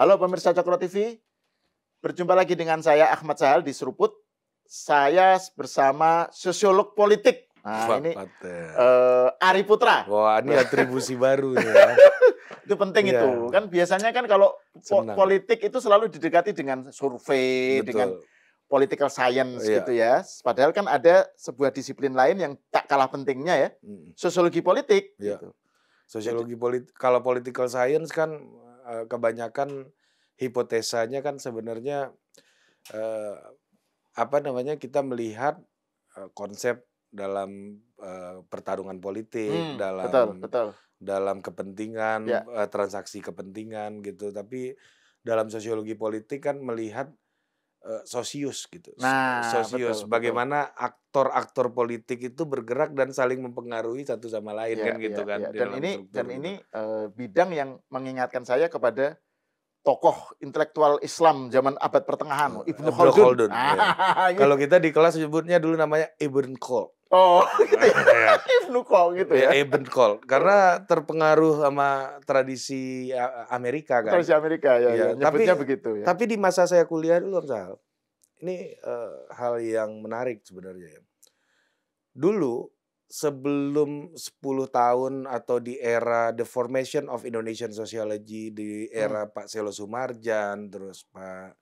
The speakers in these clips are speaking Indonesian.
Halo pemirsa Cokro TV, berjumpa lagi dengan saya Ahmad Sahal di Seruput. Saya bersama sosiolog politik. Nah, ini Ari Putra. Wah, ini atribusi baru nih ya. Itu penting Iya. itu. Kan biasanya kan kalau Senang. politik itu selalu didekati dengan survei, Betul. dengan political science Iya. gitu ya. Padahal kan ada sebuah disiplin lain yang tak kalah pentingnya ya, sosiologi politik. Iya. Gitu. Sosiologi politik, kalau political science kan kebanyakan hipotesanya kan sebenarnya kita melihat konsep dalam pertarungan politik, dalam kepentingan, Ya. transaksi kepentingan gitu. Tapi dalam sosiologi politik kan melihat sosius gitu. Nah, sosius, betul, bagaimana aktor-aktor politik itu bergerak dan saling mempengaruhi satu sama lain ya, kan gitu kan. ya. Di Dan dalam ini struktur bidang yang mengingatkan saya kepada tokoh intelektual Islam zaman abad pertengahan, Ibnu Khaldun. Ya. Kalau kita di kelas sebutnya dulu namanya Ibn Khaldun. Oh, gitu ya. Ibnu Khaldun gitu ya. Ibn Khaldun. Karena terpengaruh sama tradisi Amerika kan. Tradisi Amerika ya. Nyebutnya begitu ya. Tapi di masa saya kuliah dulu, Sal, ini hal yang menarik sebenarnya ya. Dulu sebelum 10 tahun atau di era the formation of Indonesian Sociology, di era Pak Selo Sumarjan, terus Pak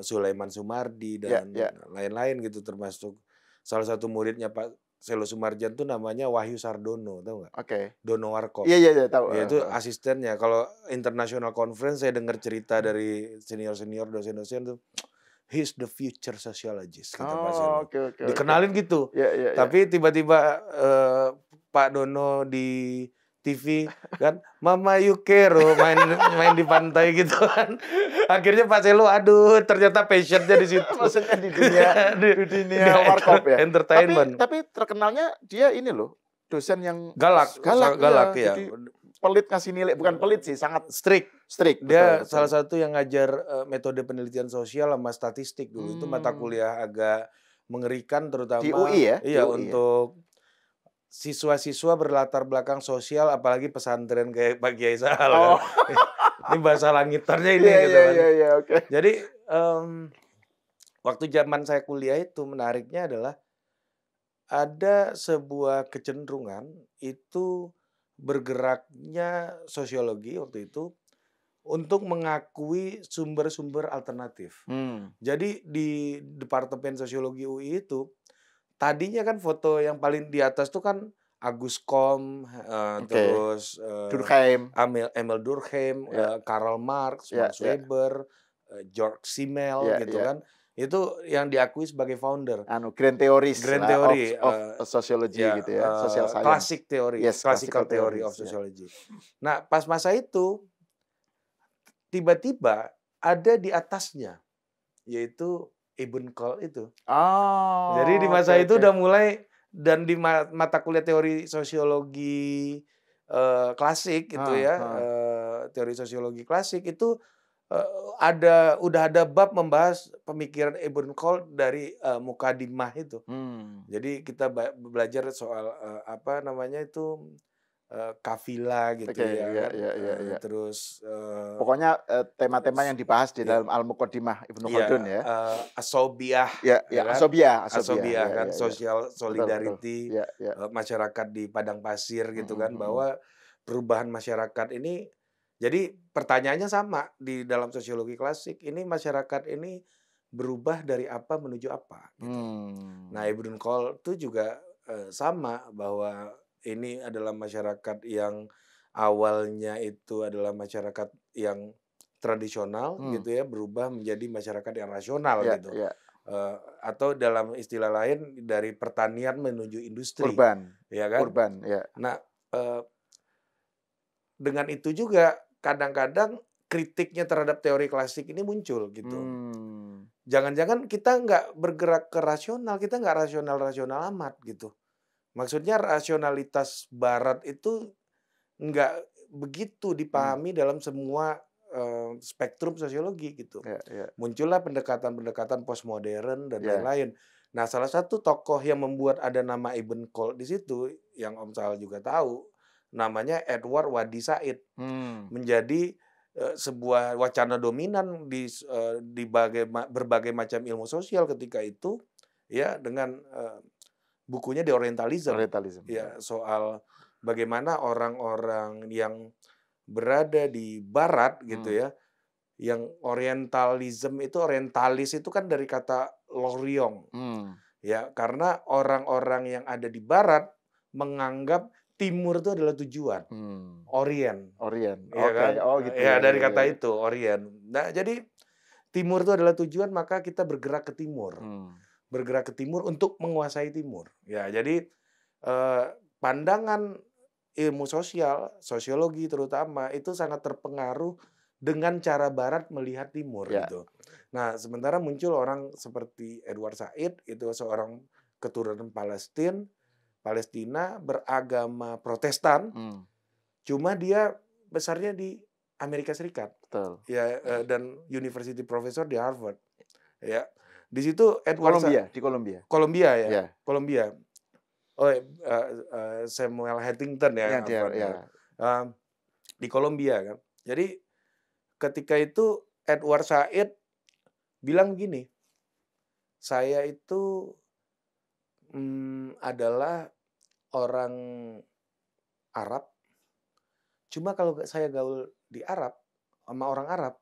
Sulaiman Sumardi dan lain-lain gitu, termasuk salah satu muridnya Pak Selo Sumarjan tuh namanya Wahyu Sardono, tahu nggak? Oke. Dono Warkop. Iya tahu. Ya, itu asistennya. Kalau international conference saya dengar cerita dari senior-senior dosen-dosen tuh, he's the future sociologist, kata Pak Selo. Oke. Dikenalin gitu. Ya. Tapi tiba-tiba Pak Dono di TV kan, Mama Yukero main di pantai gitu kan. Akhirnya Pak Selo, aduh ternyata passionnya di situ. Maksudnya di dunia warkop ya. Entertainment. Tapi terkenalnya dia ini loh, dosen yang galak ya. Jadi pelit ngasih nilai, bukan pelit sih, sangat strict. betul. Dia salah satu yang ngajar metode penelitian sosial sama statistik dulu. Itu mata kuliah agak mengerikan, terutama di UI ya. Iya, untuk siswa-siswa berlatar belakang sosial, apalagi pesantren kayak Pak Kiai Sahal. Oh. Kan? Ini bahasa langitannya ini gitu kan. Iya, oke. Jadi waktu zaman saya kuliah itu menariknya adalah ada sebuah kecenderungan itu bergeraknya sosiologi waktu itu untuk mengakui sumber-sumber alternatif. Jadi di Departemen Sosiologi UI itu tadinya kan foto yang paling di atas tuh kan Agus Kom, terus Durkheim, Emil Durkheim, Karl Marx, Max Weber, George Simmel gitu kan. Itu yang diakui sebagai founder. Grand Theory of Sociology gitu ya, social science. Classic theory, classical theory of sociology. Nah, pas masa itu tiba-tiba ada di atasnya, yaitu Ibn Khaldun itu. Jadi di masa itu udah mulai, dan di mata kuliah teori sosiologi klasik gitu ya, teori sosiologi klasik itu udah ada bab membahas pemikiran Ibn Khaldun dari Mukadimah itu. Jadi kita belajar soal kafilah gitu ya. Terus pokoknya tema-tema yang dibahas di dalam Al-Muqaddimah Ibnu Khaldun ya. Asobiyah. Asobiyah kan, social solidarity, masyarakat di padang pasir gitu kan, bahwa perubahan masyarakat ini. Jadi pertanyaannya sama di dalam sosiologi klasik, ini masyarakat ini berubah dari apa menuju apa gitu. Nah, Ibn Khaldun itu juga sama, bahwa ini adalah masyarakat yang awalnya itu adalah masyarakat yang tradisional gitu ya, berubah menjadi masyarakat yang rasional gitu. Atau dalam istilah lain, dari pertanian menuju industri. Urban. Ya kan? Urban, ya. Nah, dengan itu juga kadang-kadang kritiknya terhadap teori klasik ini muncul gitu. Jangan-jangan kita nggak bergerak ke rasional, kita nggak rasional-rasional amat gitu. Maksudnya rasionalitas Barat itu nggak begitu dipahami dalam semua spektrum sosiologi gitu. Muncullah pendekatan-pendekatan postmodern dan lain-lain. Nah, salah satu tokoh yang membuat ada nama Ibn Khaldun di situ, yang Om Sal juga tahu, namanya Edward Wadi Said, menjadi sebuah wacana dominan di berbagai macam ilmu sosial ketika itu, ya, dengan bukunya The Orientalism. Ya, soal bagaimana orang-orang yang berada di barat gitu ya, yang orientalis itu kan dari kata Loriong. Ya, karena orang-orang yang ada di barat menganggap timur itu adalah tujuan. Orient. Ya kan? Gitu. Ya, dari kata itu, Orient. Nah, jadi timur itu adalah tujuan, maka kita bergerak ke timur. Bergerak ke timur untuk menguasai timur. Ya, jadi pandangan ilmu sosial, sosiologi terutama, itu sangat terpengaruh dengan cara barat melihat timur gitu. Nah, sementara muncul orang seperti Edward Said, itu seorang keturunan Palestina beragama Protestan. Cuma dia besarnya di Amerika Serikat. Betul. Ya, dan university professor di Harvard. Ya. Di situ Edward di Columbia. Columbia ya. Columbia. Samuel Huntington ya. Di Columbia kan. Jadi ketika itu Edward Said bilang gini, saya itu adalah orang Arab, cuma kalau saya gaul di Arab sama orang Arab,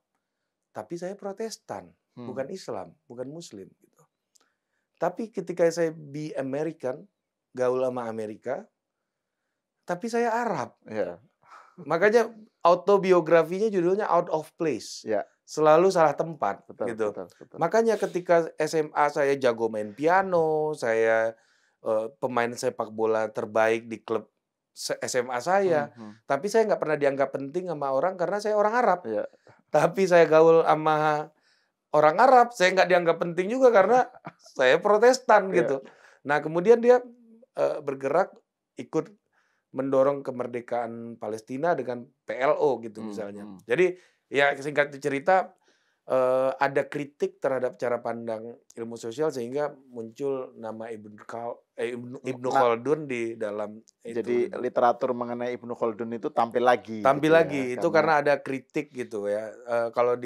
tapi saya Protestan, bukan Islam, bukan Muslim gitu. Tapi ketika saya be American, gaul sama Amerika, tapi saya Arab. Makanya autobiografinya judulnya Out of Place. Selalu salah tempat. Betul. Makanya ketika SMA saya jago main piano, saya pemain sepak bola terbaik di klub SMA saya. Tapi saya nggak pernah dianggap penting sama orang karena saya orang Arab. Tapi saya gaul sama orang Arab, saya nggak dianggap penting juga karena saya Protestan gitu. Nah, kemudian dia bergerak ikut mendorong kemerdekaan Palestina dengan PLO gitu misalnya. Jadi ya singkat cerita ada kritik terhadap cara pandang ilmu sosial sehingga muncul nama Ibnu Khaldun di dalam itu. Jadi literatur mengenai Ibnu Khaldun itu tampil lagi. Itu karena ada kritik gitu ya. Kalau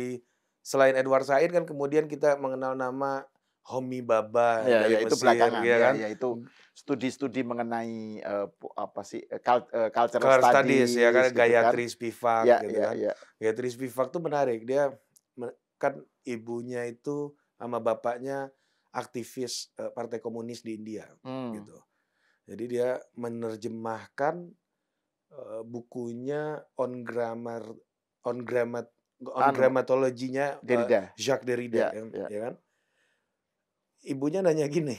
selain Edward Said kan kemudian kita mengenal nama Homi Bhabha dari itu Mesir, belakangan ya kan? Itu studi-studi mengenai cultural studies ya kan, gitu Gayatri Spivak gitu kan. Ya. Gayatri Spivak tuh menarik. Dia kan ibunya itu sama bapaknya aktivis Partai Komunis di India gitu. Jadi dia menerjemahkan bukunya on grammatologinya Jacques Derrida ya kan. Ibunya nanya gini,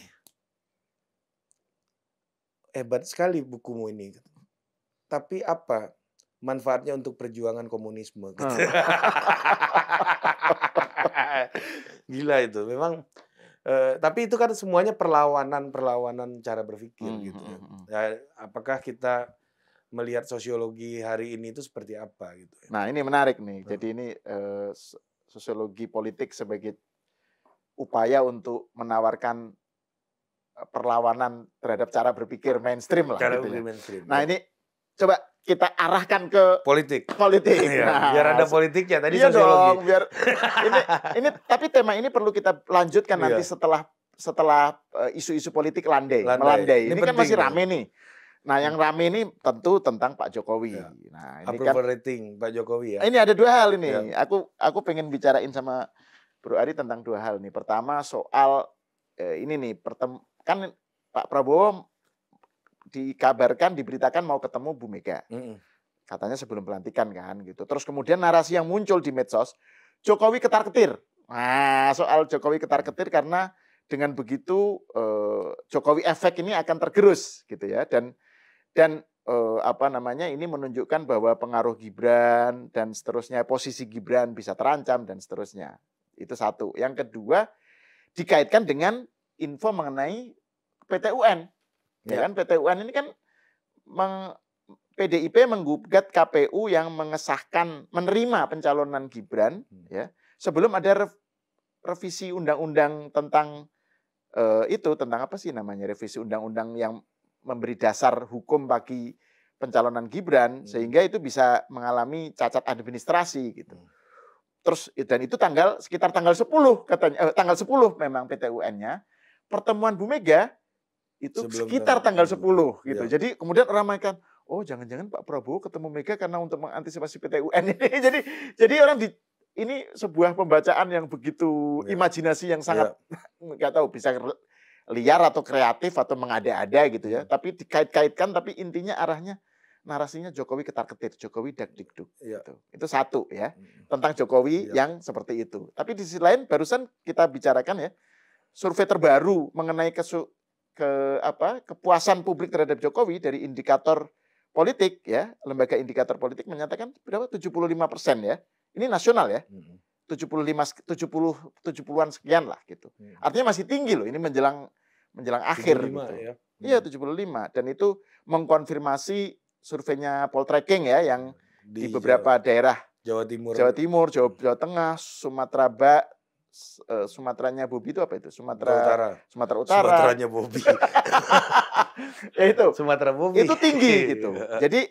hebat sekali bukumu ini, tapi apa manfaatnya untuk perjuangan komunisme? Gila itu, memang. Tapi itu kan semuanya perlawanan cara berpikir gitu. Ya, apakah kita melihat sosiologi hari ini itu seperti apa gitu? Nah, ini menarik nih. Jadi ini sosiologi politik sebagai upaya untuk menawarkan perlawanan terhadap cara berpikir mainstream lah. Mainstream. Nah, ini coba kita arahkan ke politik. Nah, biar ada politiknya tadi Dong, sosiologi. biar ini tapi tema ini perlu kita lanjutkan nanti setelah isu-isu politik melandai. Ini kan masih rame nih. Nah, yang rame ini tentu tentang Pak Jokowi. Nah, ini approval rating Pak Jokowi ya. Ini ada dua hal ini. Aku pengen bicarain sama Bro Ari tentang dua hal nih. Pertama soal ini nih, kan Pak Prabowo diberitakan mau ketemu Bu Mega. Katanya sebelum pelantikan kan gitu. Terus kemudian narasi yang muncul di medsos, Jokowi ketar-ketir. Nah, soal Jokowi ketar-ketir karena dengan begitu Jokowi efek ini akan tergerus gitu ya. Dan ini menunjukkan bahwa pengaruh Gibran dan seterusnya, posisi Gibran bisa terancam dan seterusnya. Itu satu. Yang kedua, dikaitkan dengan info mengenai PT-UN. Ya kan, PT-UN ini kan PDIP menggugat KPU yang mengesahkan menerima pencalonan Gibran ya sebelum ada revisi undang-undang tentang tentang apa sih namanya, revisi undang-undang yang memberi dasar hukum bagi pencalonan Gibran sehingga itu bisa mengalami cacat administrasi gitu. Terus dan itu sekitar tanggal 10 katanya tanggal 10 memang PT-UN-nya. Pertemuan Bu Mega itu sekitar tanggal 10 gitu. Ya. Jadi kemudian orang mainkan, oh jangan-jangan Pak Prabowo ketemu Mega karena untuk mengantisipasi PT-UN ini. jadi orang ini sebuah pembacaan yang begitu imajinasi yang sangat nggak tahu bisa liar atau kreatif atau mengada-ada gitu ya. Tapi dikait-kaitkan tapi intinya arahnya narasinya Jokowi ketar-ketir, Jokowi dak-dikduk. Gitu. Itu satu ya, tentang Jokowi yang seperti itu. Tapi di sisi lain barusan kita bicarakan ya, survei terbaru mengenai kepuasan publik terhadap Jokowi dari indikator politik ya, lembaga indikator politik menyatakan berapa 75% ya. Ini nasional ya. 70-an sekian lah gitu. Artinya masih tinggi loh, ini menjelang akhir gitu. Ya. Iya 75 dan itu mengkonfirmasi surveinya Poltreking ya yang di beberapa daerah Jawa Timur, Jawa Tengah, Sumateranya Bobi itu apa itu? Sumatera Utara. Sumateranya Bobi. Ya itu. Sumatera Bobi. Itu tinggi gitu. Jadi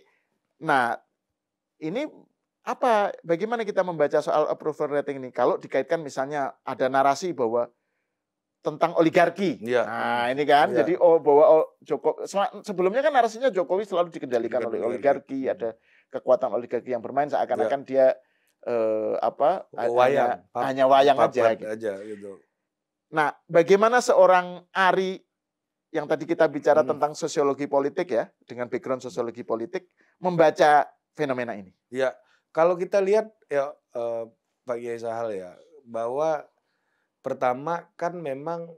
ini bagaimana kita membaca soal approval rating ini kalau dikaitkan misalnya ada narasi bahwa tentang oligarki. Ya. Nah, ini kan jadi bahwa Jokowi sebelumnya kan narasinya Jokowi selalu dikendalikan oleh oligarki, ada kekuatan oligarki yang bermain seakan-akan dia hanya wayang aja gitu. Nah, bagaimana seorang Ari yang tadi kita bicara tentang sosiologi politik ya, dengan background sosiologi politik membaca fenomena ini? Ya, kalau kita lihat ya Pak Kiai Sahal ya, bahwa pertama kan memang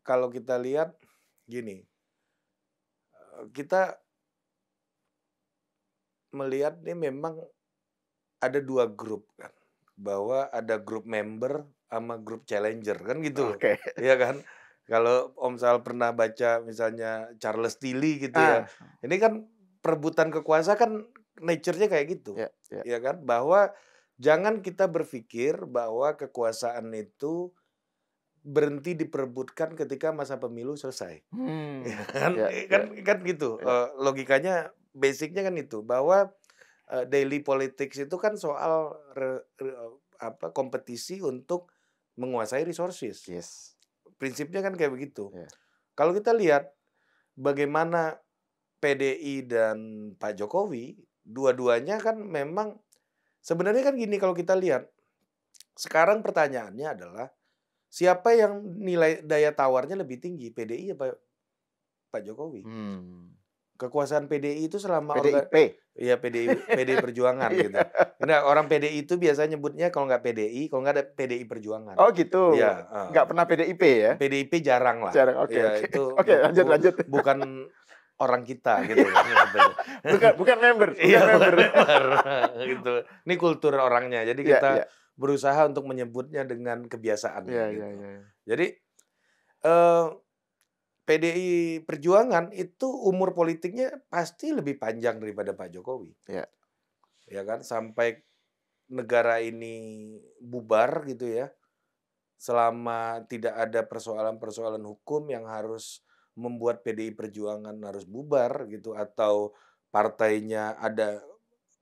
kalau kita lihat gini, kita melihat ini memang ada dua grup kan, bahwa ada grup member sama grup challenger kan gitu, ya kan? Kalau Om Sal pernah baca misalnya Charles Tilly gitu ya, ini kan perebutan kekuasaan kan nature-nya kayak gitu, ya kan? Bahwa jangan kita berpikir bahwa kekuasaan itu berhenti diperebutkan ketika masa pemilu selesai, kan gitu. Logikanya, basicnya kan itu, bahwa daily politics itu kan soal kompetisi untuk menguasai resources. Yes. Prinsipnya kan kayak begitu. Kalau kita lihat bagaimana PDI dan Pak Jokowi, dua-duanya kan memang sebenarnya kan gini kalau kita lihat. Sekarang pertanyaannya adalah siapa yang nilai daya tawarnya lebih tinggi, PDI apa Pak Jokowi? Kekuasaan PDI itu selama PDIP. Iya, PDI Perjuangan gitu. Nah, orang PDI itu biasanya nyebutnya kalau nggak PDI, kalau nggak ada PDI Perjuangan. Oh gitu. Ya, nggak pernah PDIP ya? PDIP jarang lah. Jarang. Oke. Oke, lanjut. Bukan orang kita gitu. bukan member. Iya, member. Gitu. Ini kultur orangnya. Jadi kita berusaha untuk menyebutnya dengan kebiasaan. Gitu. Jadi PDI Perjuangan itu umur politiknya pasti lebih panjang daripada Pak Jokowi. Ya kan, sampai negara ini bubar gitu ya. Selama tidak ada persoalan-persoalan hukum yang harus membuat PDI Perjuangan harus bubar gitu, atau partainya ada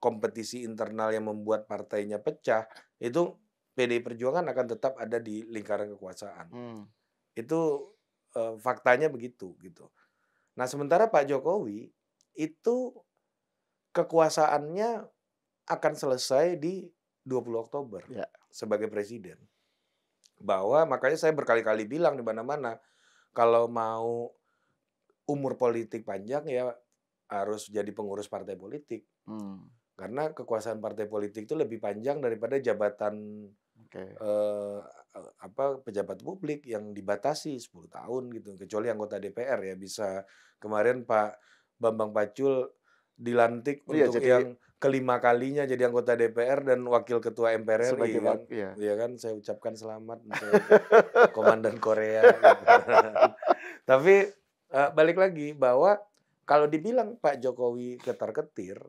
kompetisi internal yang membuat partainya pecah, itu PDI Perjuangan akan tetap ada di lingkaran kekuasaan. Itu faktanya begitu gitu. Nah, sementara Pak Jokowi itu kekuasaannya akan selesai di 20 Oktober sebagai presiden. Bahwa makanya saya berkali-kali bilang di mana-mana, kalau mau umur politik panjang ya harus jadi pengurus partai politik. Karena kekuasaan partai politik itu lebih panjang daripada jabatan pejabat publik yang dibatasi 10 tahun gitu, kecuali anggota DPR ya bisa. Kemarin Pak Bambang Pacul dilantik untuk yang kelima kalinya jadi anggota DPR dan wakil ketua MPR RI kan. Ya kan, saya ucapkan selamat untuk Komandan Korea gitu. Tapi balik lagi bahwa kalau dibilang Pak Jokowi ketar-ketir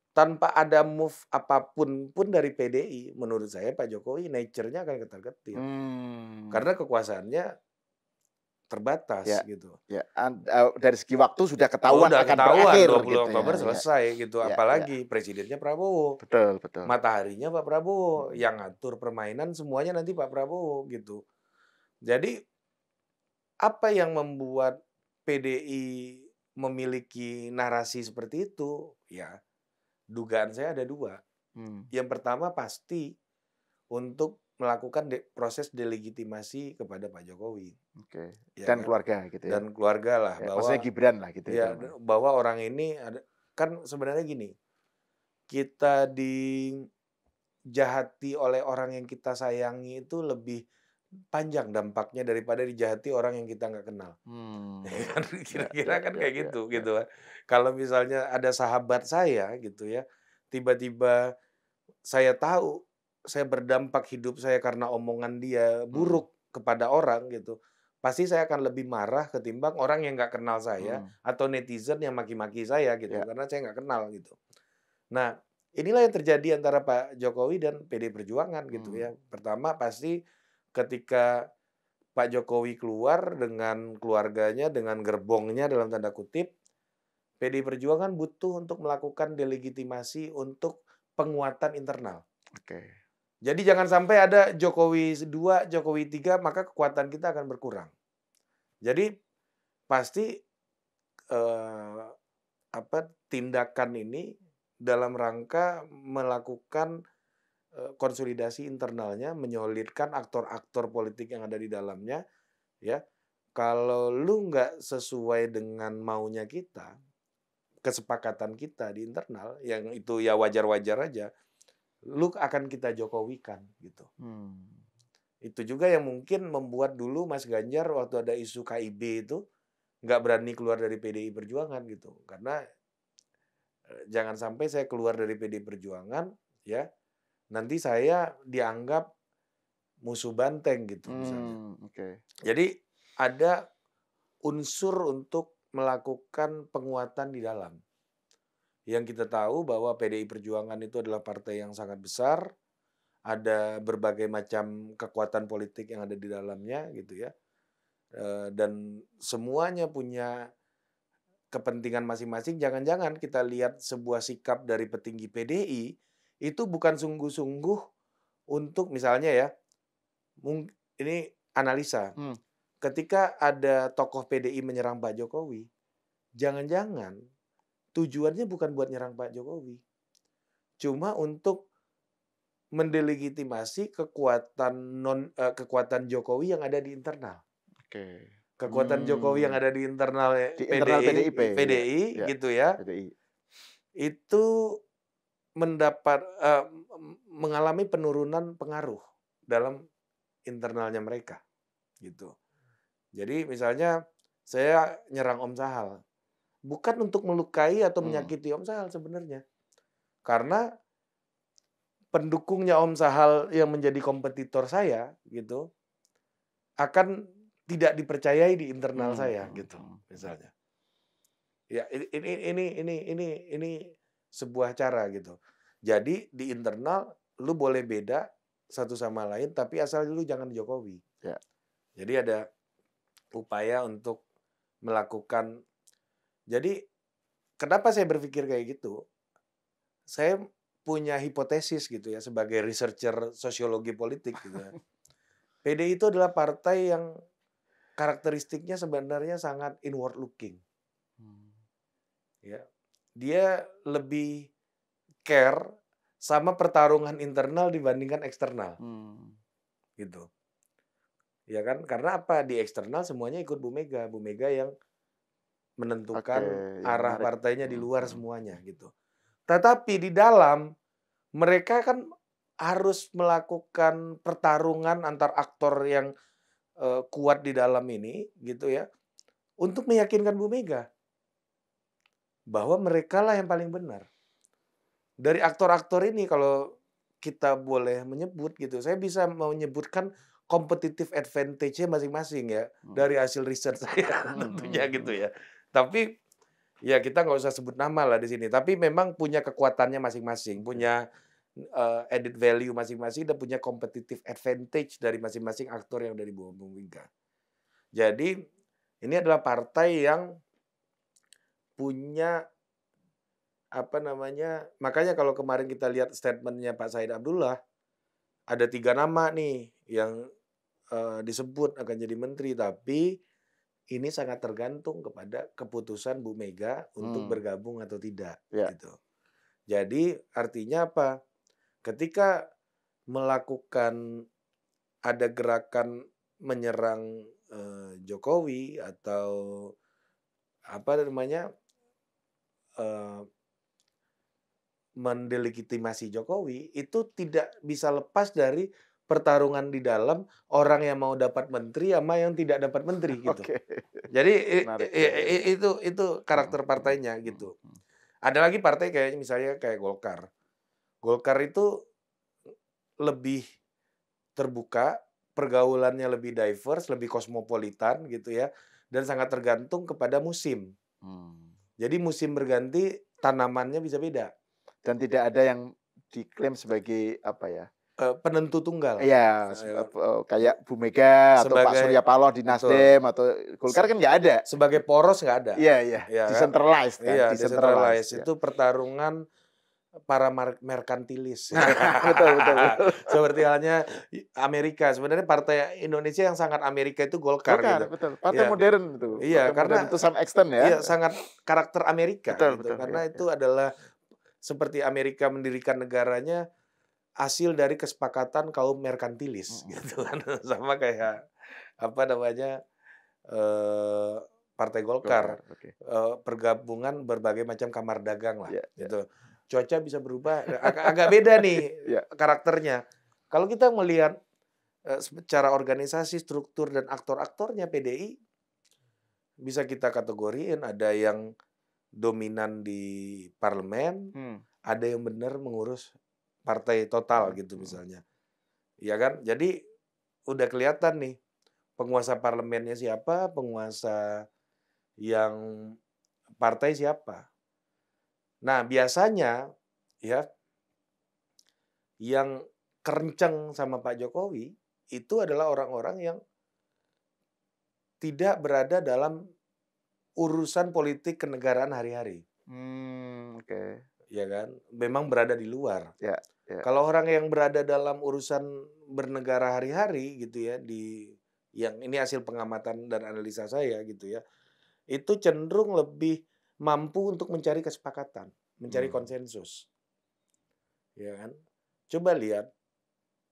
tanpa ada move apapun pun dari PDI, menurut saya Pak Jokowi nature-nya akan ketar-ketir. Karena kekuasaannya terbatas ya, gitu. Ya, dari segi waktu sudah ketahuan akan berakhir 20 gitu Oktober ya, selesai gitu. Ya, Apalagi presidennya Prabowo. Betul, betul. Mataharinya Pak Prabowo, yang ngatur permainan semuanya nanti Pak Prabowo gitu. Jadi apa yang membuat PDI memiliki narasi seperti itu? Ya, dugaan saya ada 2. Yang pertama pasti untuk melakukan proses delegitimasi kepada Pak Jokowi. Oke. Ya Dan kan? keluarga gitu ya. Dan keluarga lah, Ya, bahwa maksudnya Gibran lah gitu ya, bahwa orang ini kan sebenarnya gini, kita dijahati oleh orang yang kita sayangi itu lebih panjang dampaknya daripada dijahati orang yang kita nggak kenal. Kira-kira kan kayak gitu gitu. Kalau misalnya ada sahabat saya gitu ya, tiba-tiba saya tahu saya berdampak hidup saya karena omongan dia buruk kepada orang gitu, pasti saya akan lebih marah ketimbang orang yang nggak kenal saya atau netizen yang maki-maki saya gitu, karena saya nggak kenal gitu. Nah, inilah yang terjadi antara Pak Jokowi dan PD Perjuangan gitu ya. Pertama pasti ketika Pak Jokowi keluar dengan keluarganya, dengan gerbongnya dalam tanda kutip, PD Perjuangan butuh untuk melakukan delegitimasi untuk penguatan internal. Jadi jangan sampai ada Jokowi 2, Jokowi 3, maka kekuatan kita akan berkurang. Jadi pasti tindakan ini dalam rangka melakukan konsolidasi internalnya, menyolidkan aktor-aktor politik yang ada di dalamnya, ya. Kalau lu nggak sesuai dengan maunya kita, kesepakatan kita di internal, yang itu ya wajar-wajar aja, lu akan kita Jokowikan gitu. Itu juga yang mungkin membuat dulu Mas Ganjar waktu ada isu KIB itu nggak berani keluar dari PDI Perjuangan gitu, karena jangan sampai saya keluar dari PDI Perjuangan ya, nanti saya dianggap musuh banteng gitu misalnya. Jadi ada unsur untuk melakukan penguatan di dalam. Yang kita tahu bahwa PDI Perjuangan itu adalah partai yang sangat besar, ada berbagai macam kekuatan politik yang ada di dalamnya gitu ya, dan semuanya punya kepentingan masing-masing. Jangan-jangan kita lihat sebuah sikap dari petinggi PDI itu bukan sungguh-sungguh untuk misalnya ya, ini analisa, ketika ada tokoh PDI menyerang Pak Jokowi, jangan-jangan tujuannya bukan buat nyerang Pak Jokowi, cuma untuk mendelegitimasi kekuatan Jokowi yang ada di internal. Kekuatan Jokowi yang ada di internal PDI gitu ya, itu mengalami penurunan pengaruh dalam internalnya mereka gitu. Jadi misalnya saya nyerang Om Sahal, bukan untuk melukai atau menyakiti Om Sahal sebenarnya, karena pendukungnya Om Sahal yang menjadi kompetitor saya gitu akan tidak dipercayai di internal saya gitu misalnya. Ya ini sebuah cara gitu. Jadi di internal lu boleh beda satu sama lain, tapi asal lu jangan Jokowi. Jadi ada upaya untuk melakukan. Jadi kenapa saya berpikir kayak gitu? Saya punya hipotesis gitu ya sebagai researcher sosiologi politik gitu ya. PDI itu adalah partai yang karakteristiknya sebenarnya sangat inward looking. Ya. Dia lebih care sama pertarungan internal dibandingkan eksternal. Gitu. Ya kan? Karena apa? Di eksternal semuanya ikut Bu Mega. Bu Mega yang menentukan arah partainya di luar semuanya gitu. Tetapi di dalam mereka kan harus melakukan pertarungan antar aktor yang kuat di dalam ini gitu ya, untuk meyakinkan Bu Mega bahwa mereka lah yang paling benar. Dari aktor-aktor ini kalau kita boleh menyebut gitu, saya bisa menyebutkan competitive advantage-nya masing-masing ya, dari hasil riset saya tentunya gitu ya. Tapi ya kita nggak usah sebut nama lah di sini, tapi memang punya kekuatannya masing-masing, punya added value masing-masing, dan punya competitive advantage dari masing-masing aktor yang dari bawah Bung Mega. Jadi Ini adalah partai yang punya makanya kalau kemarin kita lihat statementnya Pak Said Abdullah, ada 3 nama nih yang disebut akan jadi menteri, tapi ini sangat tergantung kepada keputusan Bu Mega untuk bergabung atau tidak, gitu. Jadi artinya apa? Ketika melakukan ada gerakan menyerang Jokowi atau mendelegitimasi Jokowi, itu tidak bisa lepas dari pertarungan di dalam orang yang mau dapat menteri sama yang tidak dapat menteri gitu. Jadi itu karakter partainya gitu. Ada lagi partai misalnya kayak Golkar. Golkar itu lebih terbuka, pergaulannya lebih diverse, lebih kosmopolitan gitu ya, dan sangat tergantung kepada musim. Jadi musim berganti, tanamannya bisa beda. Dan tidak ada yang diklaim sebagai penentu tunggal. Iya, kayak Bu Mega atau Pak Surya Paloh di Nasdem atau Golkar kan nggak ada. Sebagai poros nggak ada. Iya. Decentralized kan. Iya, decentralized. Itu pertarungan para merkantilis. Betul. Seperti halnya Amerika. Sebenarnya partai Indonesia yang sangat Amerika itu Golkar gitu. Betul. Partai modern itu. Iya, karena itu some extent ya. Iya, sangat karakter Amerika. Betul. Karena itu adalah seperti Amerika mendirikan negaranya hasil dari kesepakatan kaum merkantilis gitu kan. Sama kayak Partai Golkar. Pergabungan berbagai macam kamar dagang lah gitu. Cuaca bisa berubah, agak beda nih karakternya. Kalau kita melihat secara organisasi, struktur dan aktor-aktornya PDI bisa kita kategoriin, ada yang dominan di parlemen, ada yang benar mengurus partai total gitu misalnya. Ya kan? Jadi udah kelihatan nih penguasa parlemennya siapa, penguasa yang partai siapa. Nah, biasanya ya yang kerenceng sama Pak Jokowi itu adalah orang-orang yang tidak berada dalam urusan politik kenegaraan hari-hari. Ya kan? Memang berada di luar. Kalau orang yang berada dalam urusan bernegara hari-hari gitu ya, yang ini hasil pengamatan dan analisa saya gitu ya, itu cenderung lebih mampu untuk mencari kesepakatan, mencari konsensus. Ya kan? Coba lihat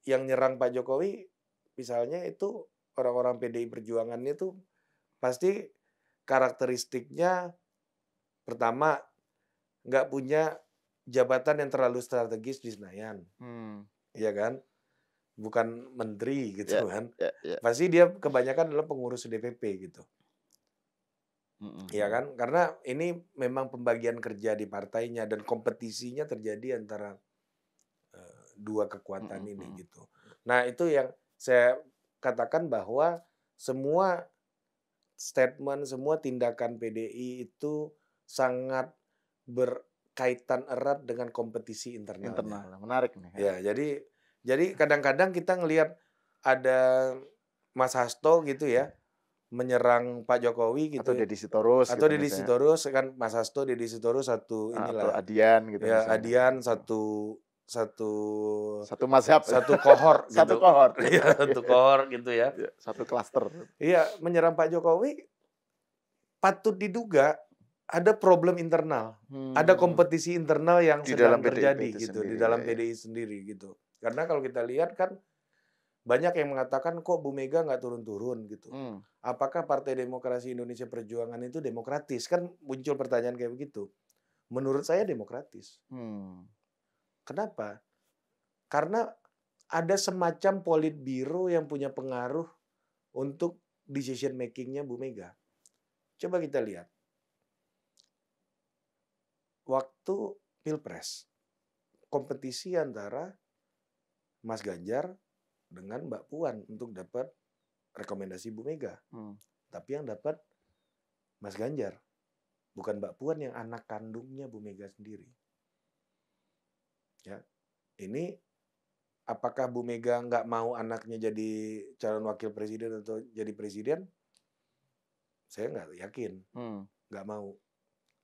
yang nyerang Pak Jokowi misalnya itu orang-orang PDI Perjuangannya itu pasti karakteristiknya pertama nggak punya jabatan yang terlalu strategis di Senayan, ya kan? Bukan menteri gitu kan? Pasti dia kebanyakan adalah pengurus DPP gitu, ya kan? Karena ini memang pembagian kerja di partainya dan kompetisinya terjadi antara dua kekuatan ini gitu. Nah itu yang saya katakan bahwa semua statement, semua tindakan PDI itu sangat berkaitan erat dengan kompetisi internalnya. Menarik nih. Ya, jadi kadang-kadang kita ngelihat ada Mas Hasto gitu ya menyerang Pak Jokowi gitu. Atau Deddy Sitorus. Atau Deddy Sitorus kan, Mas Hasto, Deddy Sitorus satu inilah. Atau Adian gitu. Ya, misalnya. Adian satu mazhab, satu kohor gitu. Satu kohor. Ya, satu kohor gitu ya. Satu klaster. Iya, menyerang Pak Jokowi patut diduga ada problem internal. Ada kompetisi internal yang sedang terjadi gitu di dalam PDI sendiri gitu. Karena kalau kita lihat kan banyak yang mengatakan kok Bu Mega nggak turun-turun gitu. Apakah Partai Demokrasi Indonesia Perjuangan itu demokratis? Kan muncul pertanyaan kayak begitu. Menurut saya demokratis. Kenapa? Karena ada semacam politbiro yang punya pengaruh untuk decision making-nya Bu Mega. Coba kita lihat. Waktu Pilpres, kompetisi antara Mas Ganjar dengan Mbak Puan untuk dapat rekomendasi Bu Mega. Tapi yang dapat Mas Ganjar, bukan Mbak Puan yang anak kandungnya Bu Mega sendiri. Ya, ini apakah Bu Mega nggak mau anaknya jadi calon wakil presiden atau jadi presiden? Saya nggak yakin, nggak mau.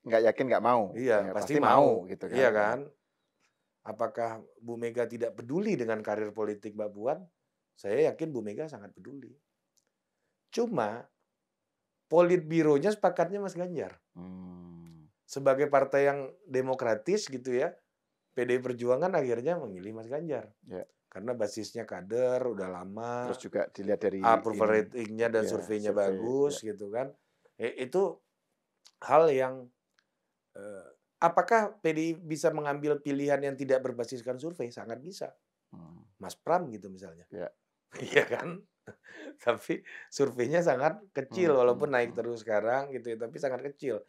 Nggak yakin nggak mau. Iya, pasti mau gitu kan. Iya kan. Apakah Bu Mega tidak peduli dengan karir politik Mbak Puan? Saya yakin Bu Mega sangat peduli. Cuma Politbironya sepakatnya Mas Ganjar. Sebagai partai yang demokratis gitu ya, PDI Perjuangan akhirnya memilih Mas Ganjar. Ya. Karena basisnya kader, udah lama. Terus juga dilihat dari approval ratingnya dan surveinya bagus gitu kan. Itu hal yang apakah PDI bisa mengambil pilihan yang tidak berbasiskan survei? Sangat bisa. Mas Pram gitu misalnya. Iya kan? Tapi surveinya sangat kecil walaupun naik terus sekarang gitu ya, tapi sangat kecil.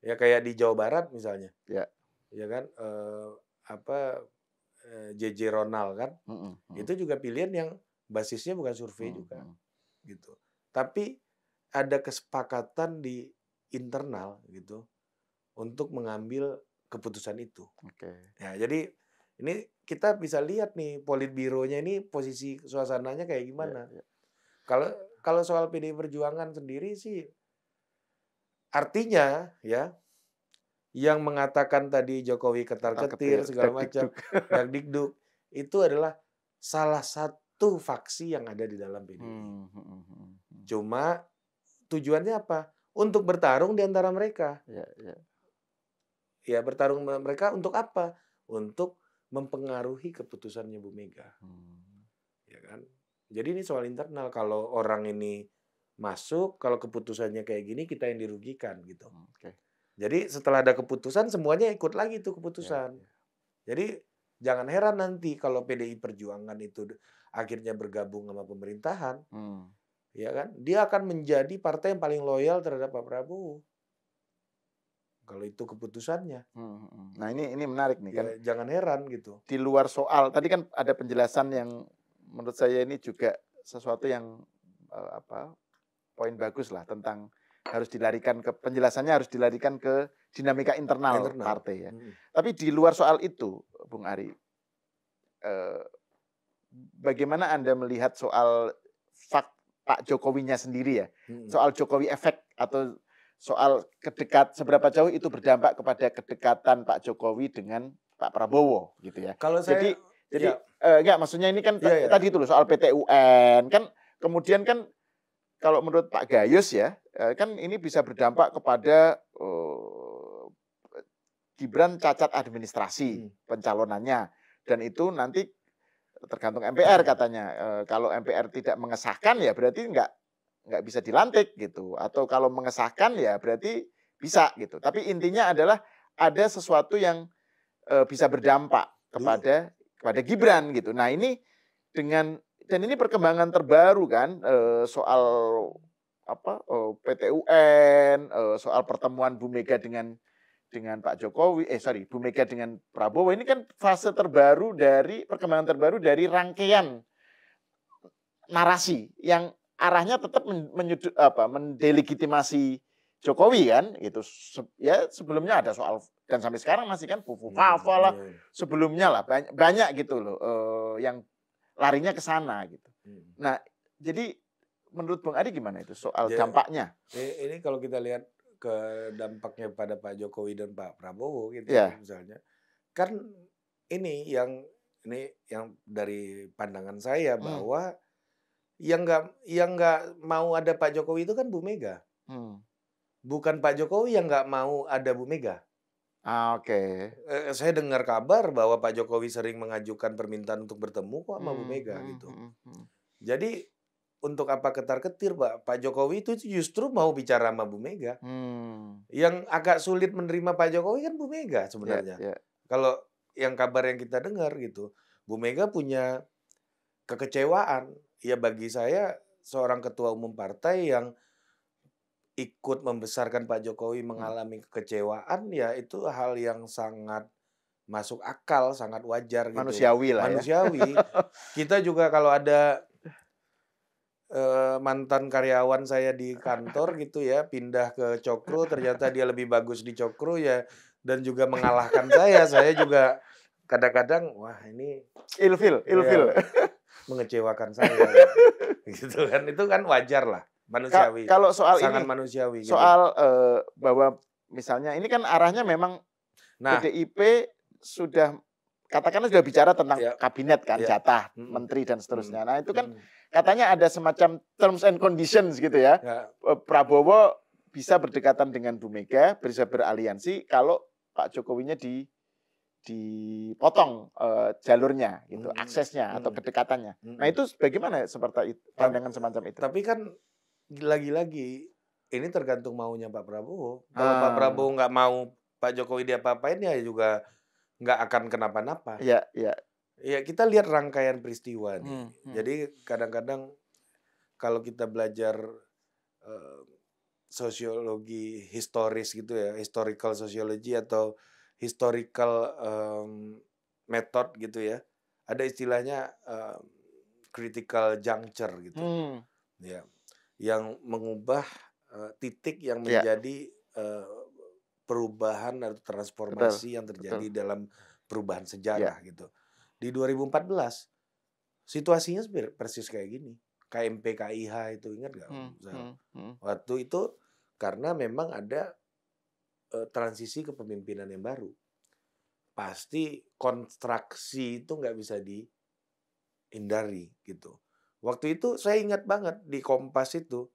Ya kayak di Jawa Barat misalnya. Ya kan JJ Ronald kan. Itu juga pilihan yang basisnya bukan survei juga. Gitu. Tapi ada kesepakatan di internal gitu untuk mengambil keputusan itu. Ya, jadi ini kita bisa lihat nih Politbironya ini posisi suasananya kayak gimana. Kalau soal PDI Perjuangan sendiri sih artinya ya yang mengatakan tadi Jokowi ketar-ketir segala macam, dakdikduk itu adalah salah satu faksi yang ada di dalam PDI. Cuma tujuannya apa? Untuk bertarung di antara mereka. Ya, bertarung mereka untuk apa? Untuk mempengaruhi keputusannya Bu Mega. Ya kan? Jadi ini soal internal. Kalau orang ini masuk, kalau keputusannya kayak gini, kita yang dirugikan gitu. Jadi setelah ada keputusan, semuanya ikut lagi tuh keputusan. Jadi jangan heran nanti kalau PDI Perjuangan itu akhirnya bergabung sama pemerintahan, ya kan? Dia akan menjadi partai yang paling loyal terhadap Pak Prabowo. Kalau itu keputusannya. Nah ini menarik nih kan. Jangan heran gitu. Di luar soal, tadi kan ada penjelasan yang menurut saya ini juga sesuatu yang poin bagus lah tentang harus dilarikan ke penjelasannya harus dilarikan ke dinamika internal partai ya. Tapi di luar soal itu, Bung Ari, bagaimana Anda melihat soal Pak Jokowinya sendiri ya, soal Jokowi efek atau soal seberapa jauh itu berdampak kepada kedekatan Pak Jokowi dengan Pak Prabowo gitu ya. Kalau saya, enggak maksudnya ini kan tadi itu loh soal PT UN kan kemudian kan kalau menurut Pak Gayus ya kan ini bisa berdampak kepada Gibran cacat administrasi pencalonannya dan itu nanti tergantung MPR katanya. Kalau MPR tidak mengesahkan ya berarti nggak bisa dilantik gitu. Atau kalau mengesahkan ya berarti bisa gitu. Tapi intinya adalah ada sesuatu yang bisa berdampak kepada Gibran gitu. Nah ini dan ini perkembangan terbaru kan soal PT UN, soal pertemuan Bu Mega dengan Pak Jokowi, Bu Mega dengan Prabowo ini kan fase terbaru perkembangan terbaru dari rangkaian narasi yang arahnya tetap mendelegitimasi Jokowi kan gitu. Ya sebelumnya ada soal dan sampai sekarang masih kan Fufu Fafa lah sebelumnya lah banyak gitu loh yang larinya ke sana gitu. Nah, jadi menurut Bung Adi gimana itu soal dampaknya? Ini kalau kita lihat ke dampaknya pada Pak Jokowi dan Pak Prabowo gitu misalnya. Kan ini yang dari pandangan saya bahwa yang nggak mau ada Pak Jokowi itu kan Bu Mega. Bukan Pak Jokowi yang nggak mau ada Bu Mega. Oke. Saya dengar kabar bahwa Pak Jokowi sering mengajukan permintaan untuk bertemu kok sama Bu Mega gitu. Jadi untuk apa ketar-ketir Pak Jokowi itu justru mau bicara sama Bu Mega. Yang agak sulit menerima Pak Jokowi kan Bu Mega sebenarnya. Kalau yang kabar yang kita dengar gitu, Bu Mega punya kekecewaan. Ya bagi saya seorang ketua umum partai yang ikut membesarkan Pak Jokowi mengalami kekecewaan ya itu hal yang sangat masuk akal, sangat wajar gitu. Manusiawi lah Manusiawi. Kita juga kalau ada mantan karyawan saya di kantor gitu ya, pindah ke Cokro, ternyata dia lebih bagus di Cokro ya dan juga mengalahkan saya juga kadang-kadang wah ini ilfil. mengecewakan saya gitu kan. Itu kan wajar lah. Manusiawi. Kalau soal sangat ini, manusiawi. Soal bahwa misalnya ini kan arahnya memang PDIP sudah katakanlah sudah bicara tentang kabinet kan, jatah menteri dan seterusnya. Nah itu kan katanya ada semacam terms and conditions gitu ya. Prabowo bisa berdekatan dengan Bu Mega, bisa beraliansi kalau Pak Jokowinya dipotong jalurnya gitu, aksesnya atau kedekatannya. Nah itu bagaimana seperti itu, pandangan semacam itu? Tapi kan lagi-lagi ini tergantung maunya Pak Prabowo. Kalau Pak Prabowo nggak mau Pak Jokowi diapa-apain ya juga nggak akan kenapa-napa. Iya, iya. Ya kita lihat rangkaian peristiwa nih. Jadi kadang-kadang kalau kita belajar sosiologi historis gitu ya, historical sociology atau historical method gitu ya, ada istilahnya critical juncture gitu, ya, yang mengubah titik yang menjadi perubahan atau transformasi yang terjadi dalam perubahan sejarah gitu. Di 2014 situasinya persis kayak gini. KMP KIH itu ingat nggak? Waktu itu karena memang ada transisi kepemimpinan yang baru. Pasti konstruksi itu nggak bisa dihindari gitu. Waktu itu saya ingat banget di Kompas itu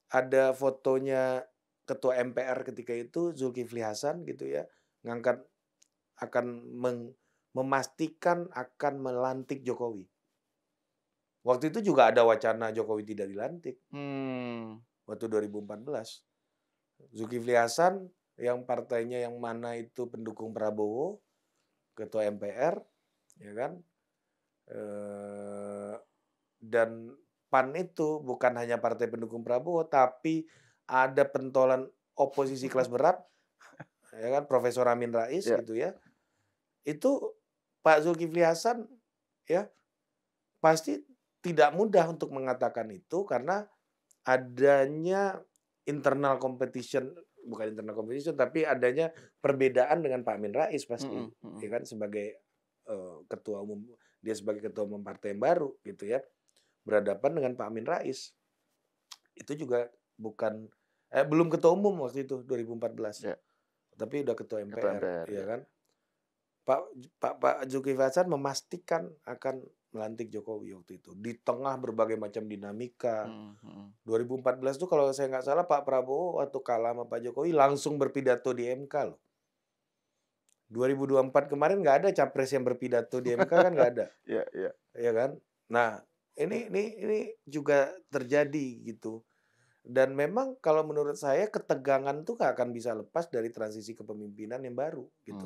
ada fotonya Ketua MPR ketika itu Zulkifli Hasan gitu ya, ngangkat akan memastikan akan melantik Jokowi. Waktu itu juga ada wacana Jokowi tidak dilantik. Waktu 2014. Zulkifli Hasan yang partainya yang mana itu pendukung Prabowo, Ketua MPR, ya kan? Dan PAN itu bukan hanya partai pendukung Prabowo, tapi ada pentolan oposisi kelas berat, ya kan? Profesor Amin Rais gitu ya. Itu Pak Zulkifli Hasan ya pasti tidak mudah untuk mengatakan itu karena adanya internal competition, bukan internal competition tapi adanya perbedaan dengan Pak Amin Rais pasti, ya kan, sebagai ketua umum, dia sebagai ketua umum partai yang baru gitu ya, berhadapan dengan Pak Amin Rais. Itu juga bukan belum ketua umum waktu itu 2014. Tapi udah ketua MPR, ya kan? Pak Zulkifli Hasan memastikan akan melantik Jokowi waktu itu di tengah berbagai macam dinamika. 2014 itu kalau saya nggak salah Pak Prabowo waktu kalah sama Pak Jokowi langsung berpidato di MK loh. 2024 kemarin nggak ada capres yang berpidato di MK kan nggak ada. Iya kan? Nah ini juga terjadi gitu. Dan memang kalau menurut saya ketegangan tuh nggak akan bisa lepas dari transisi kepemimpinan yang baru gitu.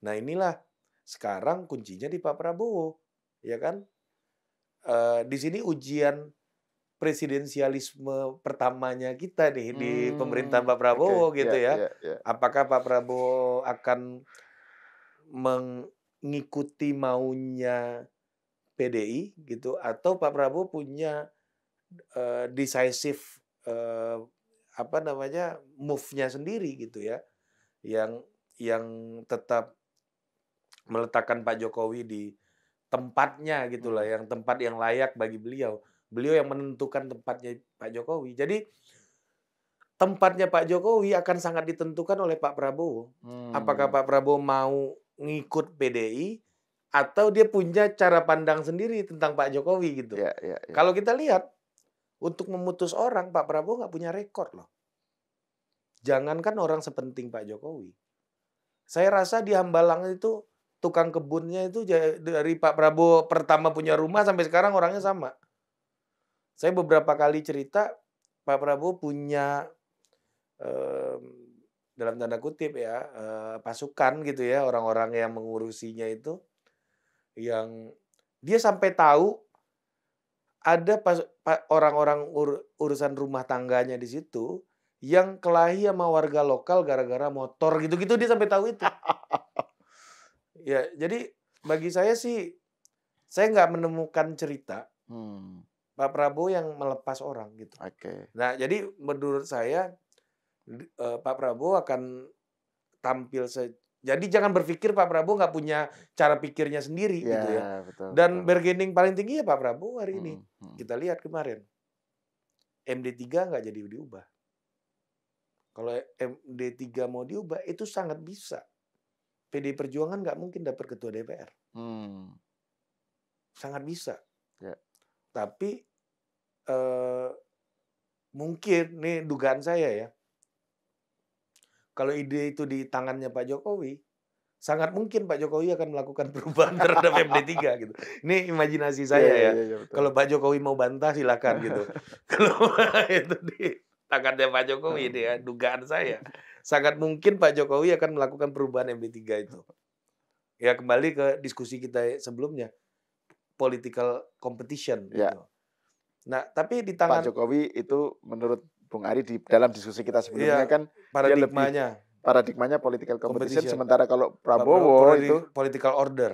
Nah inilah sekarang kuncinya di Pak Prabowo, ya kan? Di sini ujian presidensialisme pertamanya kita nih di pemerintahan Pak Prabowo gitu ya. Apakah Pak Prabowo akan mengikuti maunya PDI gitu, atau Pak Prabowo punya decisive move-nya sendiri gitu ya, yang tetap meletakkan Pak Jokowi di tempatnya gitulah, yang tempat yang layak bagi beliau. Beliau yang menentukan tempatnya Pak Jokowi. Jadi tempatnya Pak Jokowi akan sangat ditentukan oleh Pak Prabowo. Apakah Pak Prabowo mau ngikut PDI atau dia punya cara pandang sendiri tentang Pak Jokowi gitu. Kalau kita lihat untuk memutus orang, Pak Prabowo nggak punya rekor loh. Jangankan orang sepenting Pak Jokowi. Saya rasa di Hambalang itu tukang kebunnya itu dari Pak Prabowo pertama punya rumah sampai sekarang orangnya sama. Saya beberapa kali cerita Pak Prabowo punya dalam tanda kutip ya pasukan gitu ya, orang-orang yang mengurusinya itu, yang dia sampai tahu ada orang-orang urusan rumah tangganya di situ yang kelahi sama warga lokal gara-gara motor gitu-gitu, dia sampai tahu itu. Ya, jadi bagi saya sih, saya nggak menemukan cerita Pak Prabowo yang melepas orang gitu. Nah, jadi menurut saya Pak Prabowo akan tampil jadi jangan berpikir Pak Prabowo nggak punya cara pikirnya sendiri gitu ya. Dan bargaining paling tinggi ya Pak Prabowo hari ini. Kita lihat kemarin. MD3 nggak jadi diubah. Kalau MD3 mau diubah, itu sangat bisa. PDI Perjuangan nggak mungkin dapat ketua DPR. Sangat bisa. Ya. Tapi mungkin, nih dugaan saya ya, kalau ide itu di tangannya Pak Jokowi, sangat mungkin Pak Jokowi akan melakukan perubahan terhadap MD3 gitu. Ini imajinasi saya ya. Kalau Pak Jokowi mau bantah silakan gitu. Kalau itu di tangannya Pak Jokowi ini ya, dugaan saya. Sangat mungkin Pak Jokowi akan melakukan perubahan MD3 itu. Ya kembali ke diskusi kita sebelumnya. Political competition gitu. Nah, tapi di tangan Pak Jokowi itu menurut Bung Ari di dalam diskusi kita sebelumnya kan paradigmanya political competition, sementara kalau Prabowo itu political order.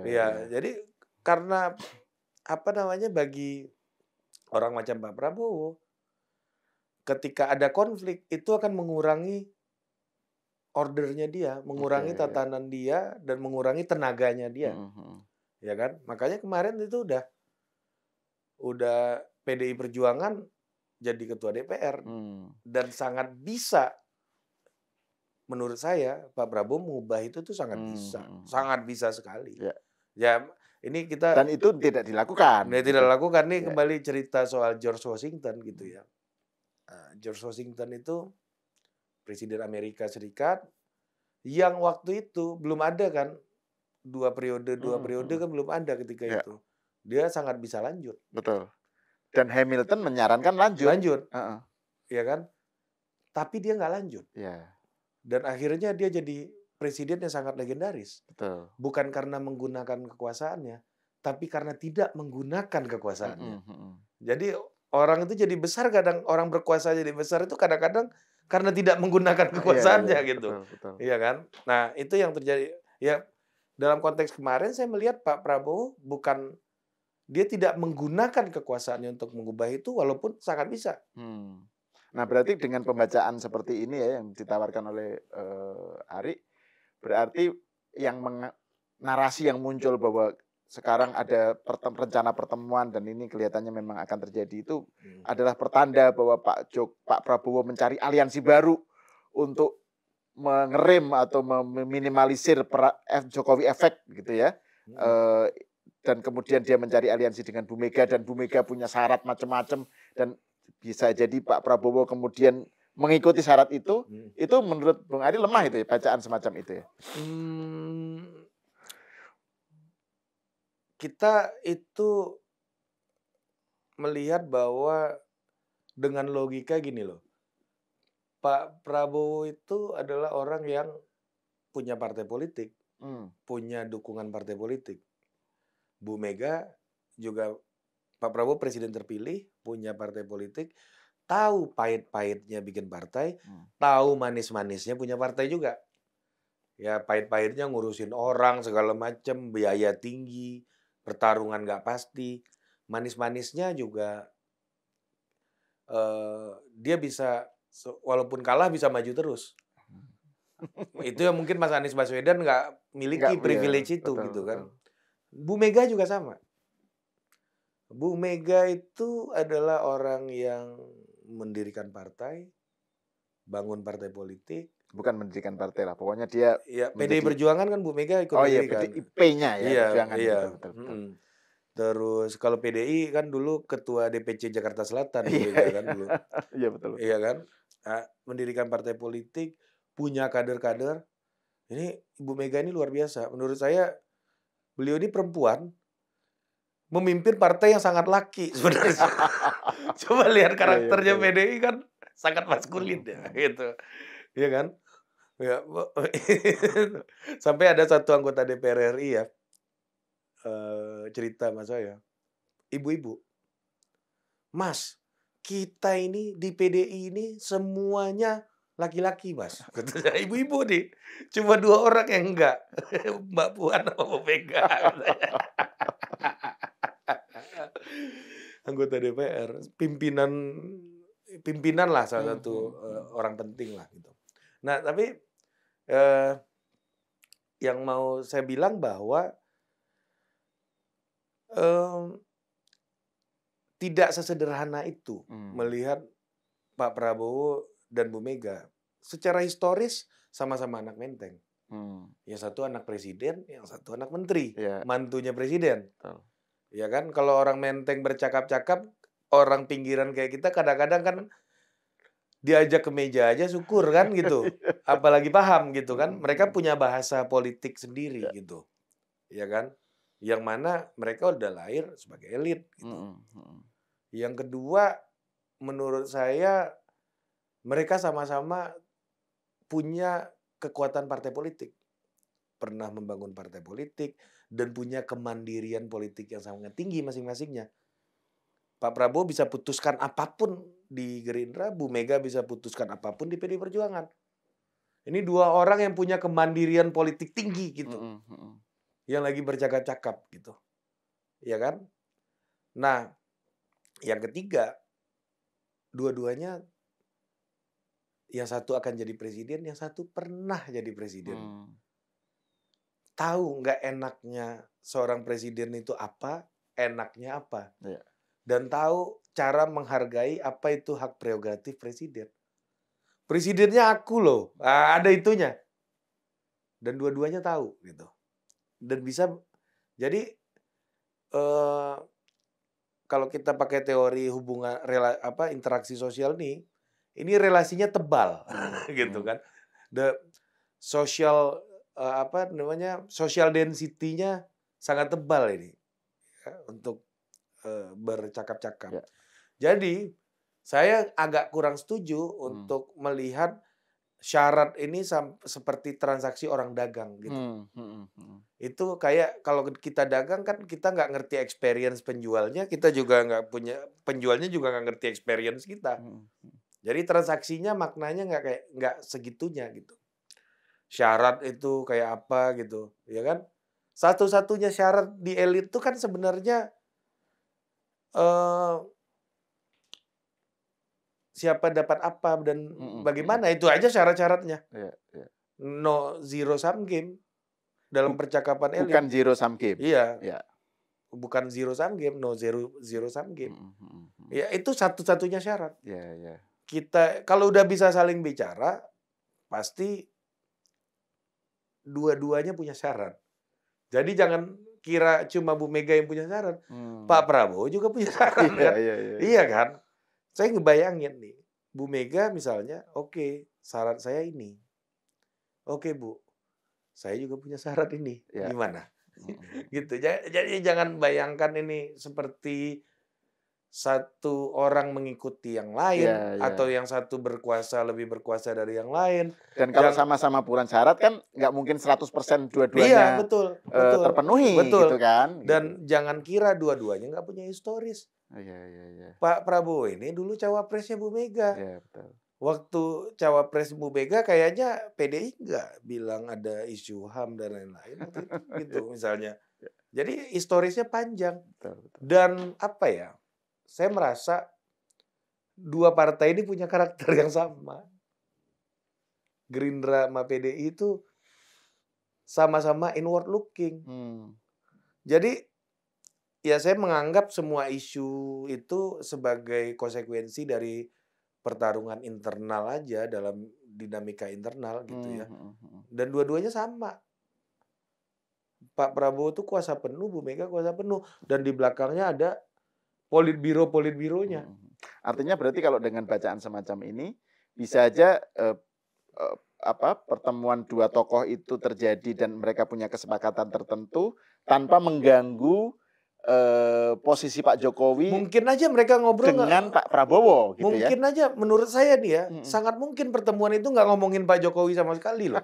Ya, jadi karena bagi orang macam Pak Prabowo, ketika ada konflik itu akan mengurangi ordernya dia, mengurangi tatanan dia dan mengurangi tenaganya dia. Ya kan? Makanya kemarin itu udah PDI Perjuangan jadi ketua DPR dan sangat bisa. Menurut saya Pak Prabowo mengubah itu tuh sangat bisa sekali. Ya ini kita dan itu tidak dilakukan. Tidak dilakukan nih kembali cerita soal George Washington gitu ya. George Washington itu Presiden Amerika Serikat yang waktu itu belum ada kan dua periode kan belum ada ketika itu. Dia sangat bisa lanjut. Betul. Dan Hamilton menyarankan lanjut. Ya kan? Tapi dia nggak lanjut. Dan akhirnya dia jadi presiden yang sangat legendaris. Betul. Bukan karena menggunakan kekuasaannya, tapi karena tidak menggunakan kekuasaannya. Jadi orang itu jadi besar, kadang orang berkuasa jadi besar itu kadang-kadang karena tidak menggunakan kekuasaannya gitu. Betul. Iya kan? Nah, itu yang terjadi. Ya, dalam konteks kemarin saya melihat Pak Prabowo dia tidak menggunakan kekuasaannya untuk mengubah itu walaupun sangat bisa. Nah, berarti dengan pembacaan seperti ini ya yang ditawarkan oleh Ari, berarti yang narasi yang muncul bahwa sekarang ada rencana pertemuan dan ini kelihatannya memang akan terjadi itu adalah pertanda bahwa Pak Prabowo mencari aliansi baru untuk mengerem atau meminimalisir Jokowi efek gitu ya. Dan kemudian dia mencari aliansi dengan Bu Mega dan Bu Mega punya syarat macam-macam dan bisa jadi Pak Prabowo kemudian mengikuti syarat itu menurut Bung Ari lemah itu ya, bacaan semacam itu ya? Kita itu melihat bahwa dengan logika gini loh, Pak Prabowo itu adalah orang yang punya partai politik, punya dukungan partai politik. Bu Mega juga, Pak Prabowo presiden terpilih, punya partai politik, tahu pahit-pahitnya bikin partai, tahu manis-manisnya punya partai juga. Ya pahit-pahitnya ngurusin orang segala macam, biaya tinggi, pertarungan nggak pasti. Manis-manisnya juga dia bisa walaupun kalah bisa maju terus. Itu yang mungkin Mas Anies Baswedan nggak miliki privilege itu gitu kan. Bu Mega juga sama. Bu Mega itu adalah orang yang mendirikan partai, bangun partai politik. Bukan mendirikan partai lah, pokoknya dia. Ya, PDI Perjuangan kan Bu Mega ikut mendirikan. PDIP-nya ya, Perjuangan. Iya. Betul. Terus kalau PDI kan dulu ketua DPC Jakarta Selatan Bu Mega kan dulu. Iya betul. Iya kan? Nah, mendirikan partai politik, punya kader-kader. Ini Ibu Mega ini luar biasa. Menurut saya beliau ini perempuan memimpin partai yang sangat laki sebenarnya. Coba lihat karakternya PDI kan sangat maskulin ya gitu. Iya kan? Ya, sampai ada satu anggota DPR RI ya cerita sama saya, ibu-ibu, Mas, kita ini di PDI ini semuanya laki-laki, Mas. Katanya ibu-ibu nih, cuma 2 orang yang enggak, Mbak Puan sama Bu Mega. Anggota DPR, pimpinan lah salah satu orang penting lah gitu. Nah, tapi yang mau saya bilang bahwa tidak sesederhana itu melihat Pak Prabowo dan Bu Mega. Secara historis sama-sama anak menteng. Yang satu anak presiden, yang satu anak menteri, mantunya presiden. Ya kan, kalau orang menteng bercakap-cakap, orang pinggiran kayak kita kadang-kadang kan diajak ke meja aja syukur kan gitu. Apalagi paham gitu kan. Mereka punya bahasa politik sendiri gitu. Ya kan? Yang mana mereka udah lahir sebagai elit gitu. Yang kedua, menurut saya mereka sama-sama punya kekuatan partai politik. Pernah membangun partai politik dan punya kemandirian politik yang sangat tinggi masing-masingnya. Pak Prabowo bisa putuskan apapun di Gerindra, Bu Mega bisa putuskan apapun di PDI Perjuangan. Ini dua orang yang punya kemandirian politik tinggi gitu. Yang lagi bercakap-cakap gitu. Ya kan? Nah, yang ketiga, dua-duanya yang satu akan jadi presiden, yang satu pernah jadi presiden. Tahu nggak enaknya seorang presiden itu apa, enaknya apa. Dan tahu cara menghargai apa itu hak prerogatif presiden. Presidennya aku loh, ada itunya. Dan dua-duanya tahu gitu. Dan bisa, jadi kalau kita pakai teori hubungan interaksi sosial nih, ini relasinya tebal gitu kan. The social social density-nya sangat tebal ini ya, untuk bercakap-cakap. Jadi saya agak kurang setuju untuk melihat syarat ini seperti transaksi orang dagang gitu. Itu kayak kalau kita dagang kan kita nggak ngerti experience penjualnya, kita juga nggak punya, penjualnya juga nggak ngerti experience kita. Jadi transaksinya maknanya nggak segitunya gitu. Syarat itu kayak apa gitu, ya kan? Satu-satunya syarat di elit itu kan sebenarnya siapa dapat apa dan bagaimana, itu aja syarat-syaratnya. No zero sum game dalam percakapan elit. Bukan zero sum game. Iya. Bukan zero sum game, no zero sum game. Ya itu satu-satunya syarat. Kita kalau udah bisa saling bicara, pasti dua-duanya punya syarat. Jadi jangan kira cuma Bu Mega yang punya syarat. Pak Prabowo juga punya syarat kan? Iya kan? Saya ngebayangin nih, Bu Mega misalnya, oke, syarat saya ini. Oke Bu, saya juga punya syarat ini. Gimana? Gitu. Jadi jangan bayangkan ini seperti satu orang mengikuti yang lain, atau yang satu lebih berkuasa dari yang lain. Dan kalau sama-sama bulan syarat kan nggak mungkin 100% dua-duanya betul. terpenuhi gitu kan. Dan jangan kira dua-duanya nggak punya historis. Pak Prabowo ini dulu cawapresnya Bu Mega. Betul. Waktu cawapres Bu Mega kayaknya PDI nggak bilang ada isu HAM dan lain-lain gitu misalnya. Jadi historisnya panjang. Betul. Dan apa ya? Saya merasa dua partai ini punya karakter yang sama. Gerindra sama PDI itu sama-sama inward looking. Jadi ya saya menganggap semua isu itu sebagai konsekuensi dari pertarungan internal aja dalam dinamika internal gitu ya. Dan dua-duanya sama. Pak Prabowo itu kuasa penuh, Bu Mega kuasa penuh. Dan di belakangnya ada politbiro-politbironya. Artinya berarti kalau dengan bacaan semacam ini bisa aja pertemuan dua tokoh itu terjadi dan mereka punya kesepakatan tertentu tanpa mengganggu posisi Pak Jokowi. Mungkin aja mereka ngobrol dengan Pak Prabowo gitu. Mungkin aja menurut saya nih ya, sangat mungkin pertemuan itu nggak ngomongin Pak Jokowi sama sekali loh.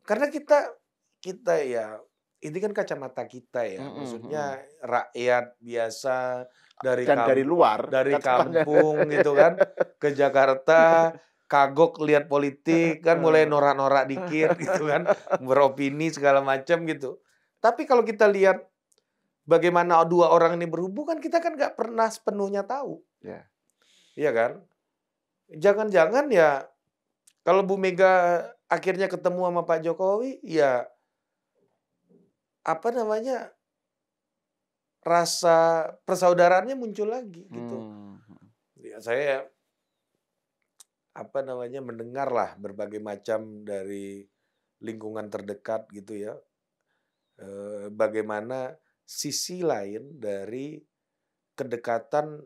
Karena kita ya, ini kan kacamata kita ya, maksudnya rakyat biasa dari luar, dari kampung gitu kan, ke Jakarta, kagok lihat politik kan, mulai norak-norak dikit gitu kan, beropini segala macam gitu. Tapi kalau kita lihat bagaimana dua orang ini berhubungan, kita kan nggak pernah sepenuhnya tahu, iya kan? Jangan-jangan ya kalau Bu Mega akhirnya ketemu sama Pak Jokowi, ya apa namanya, rasa persaudaraannya muncul lagi gitu. Ya, saya mendengar lah berbagai macam dari lingkungan terdekat gitu ya. Bagaimana sisi lain dari kedekatan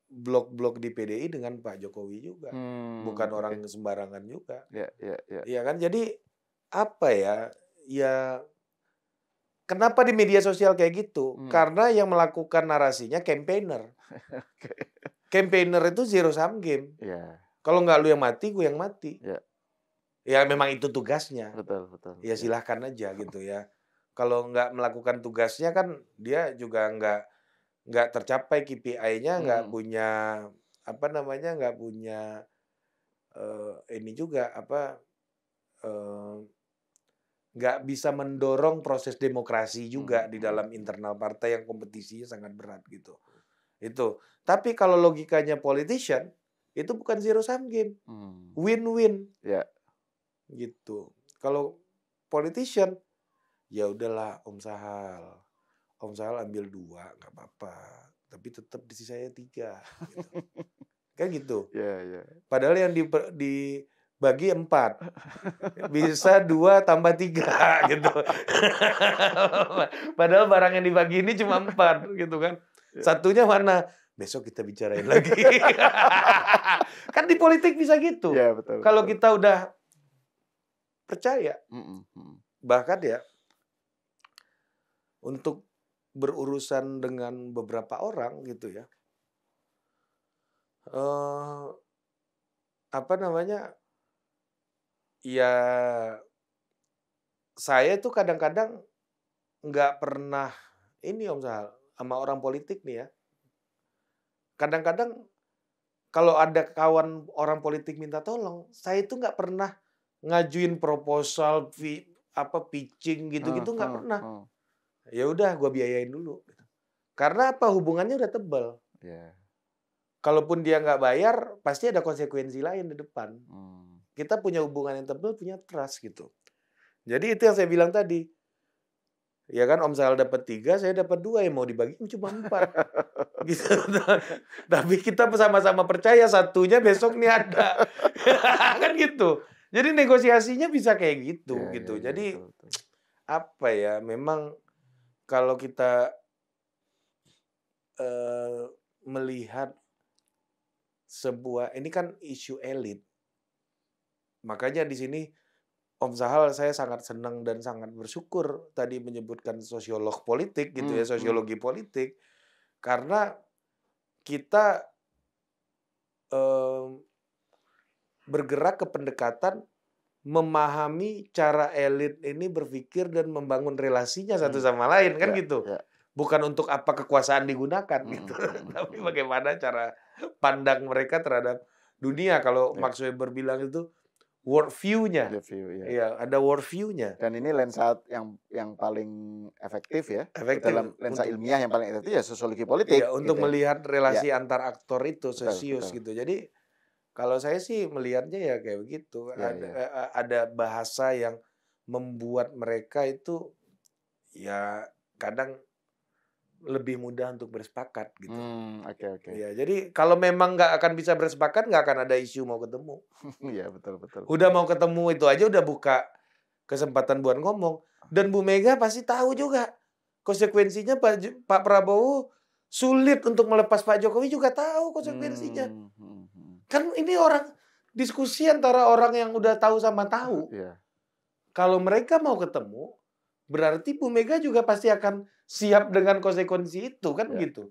blok-blok di PDI dengan Pak Jokowi juga. Bukan orang sembarangan juga. Ya kan, jadi apa ya? Ya kenapa di media sosial kayak gitu? Karena yang melakukan narasinya campaigner. Campaigner itu zero sum game. Kalau nggak lu yang mati, gue yang mati. Ya memang itu tugasnya. Betul. Ya silahkan aja gitu ya. Kalau nggak melakukan tugasnya kan dia juga nggak tercapai KPI-nya, nggak punya nggak punya ini juga nggak bisa mendorong proses demokrasi juga di dalam internal partai yang kompetisinya sangat berat gitu. Itu. Tapi kalau logikanya politician itu bukan zero sum game, win-win. Gitu. Kalau politician ya udahlah Om Sahal ambil 2 nggak apa-apa, tapi tetap di sisanya 3 gitu. Kan gitu. Padahal yang dibagi 4 bisa 2 tambah 3 gitu. Padahal barang yang dibagi ini cuma 4 gitu kan. Satunya mana? Besok kita bicarain lagi. Kan di politik bisa gitu. Kalau kita udah percaya, bahkan ya untuk berurusan dengan beberapa orang gitu ya, ya saya itu kadang-kadang nggak pernah ini Om Sahal sama orang politik nih ya. Kadang-kadang kalau ada kawan orang politik minta tolong, saya itu nggak pernah ngajuin proposal, pitching gitu-gitu nggak pernah. Ya udah, gue biayain dulu. Karena apa? Hubungannya udah tebal. Kalaupun dia nggak bayar, pasti ada konsekuensi lain di depan. Kita punya hubungan yang tebal, punya trust gitu. Jadi itu yang saya bilang tadi. Ya kan Om Sahal dapat 3, saya dapat 2, yang mau dibagi cuma 4. Gitu. Tapi kita sama-sama percaya satunya besok nih ada. Kan gitu. Jadi negosiasinya bisa kayak gitu gitu. Jadi betul. Apa ya? Memang kalau kita melihat sebuah, ini kan isu elit. Makanya di sini Om Sahal saya sangat senang dan sangat bersyukur tadi menyebutkan sosiolog politik gitu ya, sosiologi politik. Karena kita bergerak ke pendekatan memahami cara elit ini berpikir dan membangun relasinya satu sama lain kan gitu. Bukan untuk apa kekuasaan digunakan gitu, tapi bagaimana cara pandang mereka terhadap dunia. Kalau Max Weber bilang itu world view-nya. Iya, ada world view-nya. Dan ini lensa yang paling efektif ya. Dalam lensa ilmiah yang paling efektif ya sosiologi politik. Iya, untuk melihat relasi antar aktor itu, sosius gitu. Jadi kalau saya sih melihatnya ya kayak begitu. Ada bahasa yang membuat mereka itu ya kadang lebih mudah untuk bersepakat gitu. Ya, jadi kalau memang nggak akan bisa bersepakat, nggak akan ada isu mau ketemu. Iya, betul. Udah mau ketemu itu aja udah buka kesempatan buat ngomong. Dan Bu Mega pasti tahu juga konsekuensinya. Pak Prabowo sulit untuk melepas Pak Jokowi juga tahu konsekuensinya. Kan ini orang diskusi antara orang yang udah tahu sama tahu. Kalau mereka mau ketemu, berarti Bu Mega juga pasti akan siap dengan konsekuensi itu kan gitu.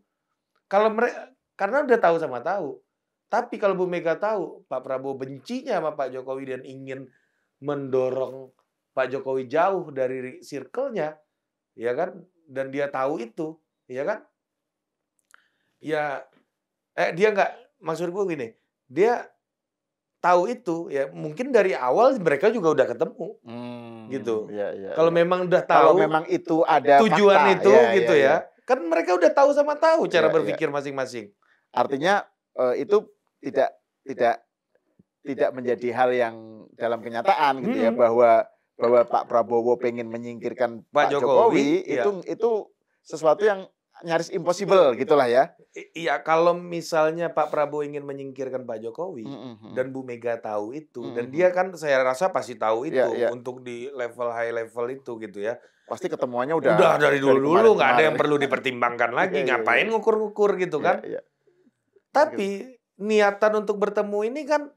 Kalau mereka karena udah tahu sama tahu. Tapi kalau Bu Mega tahu Pak Prabowo bencinya sama Pak Jokowi dan ingin mendorong Pak Jokowi jauh dari circle-nya, ya kan? Dan dia tahu itu, ya kan? Ya dia nggak, maksud gue gini, dia tahu itu ya mungkin dari awal mereka juga udah ketemu gitu. Kalau memang udah tahu, kalau memang itu ada tujuan fakta, itu gitu ya, kan mereka udah tahu sama tahu cara berpikir masing-masing. Artinya itu tidak menjadi hal yang dalam kenyataan gitu ya, bahwa Pak Prabowo pengen menyingkirkan Pak Jokowi itu sesuatu yang nyaris impossible gitulah ya. Iya, kalau misalnya Pak Prabowo ingin menyingkirkan Pak Jokowi dan Bu Mega tahu itu, dan dia kan saya rasa pasti tahu itu untuk di level high level itu gitu ya. Pasti ketemuannya udah dari dulu nggak ada yang perlu dipertimbangkan lagi, ngapain ngukur-ngukur gitu kan. Tapi niatan untuk bertemu ini kan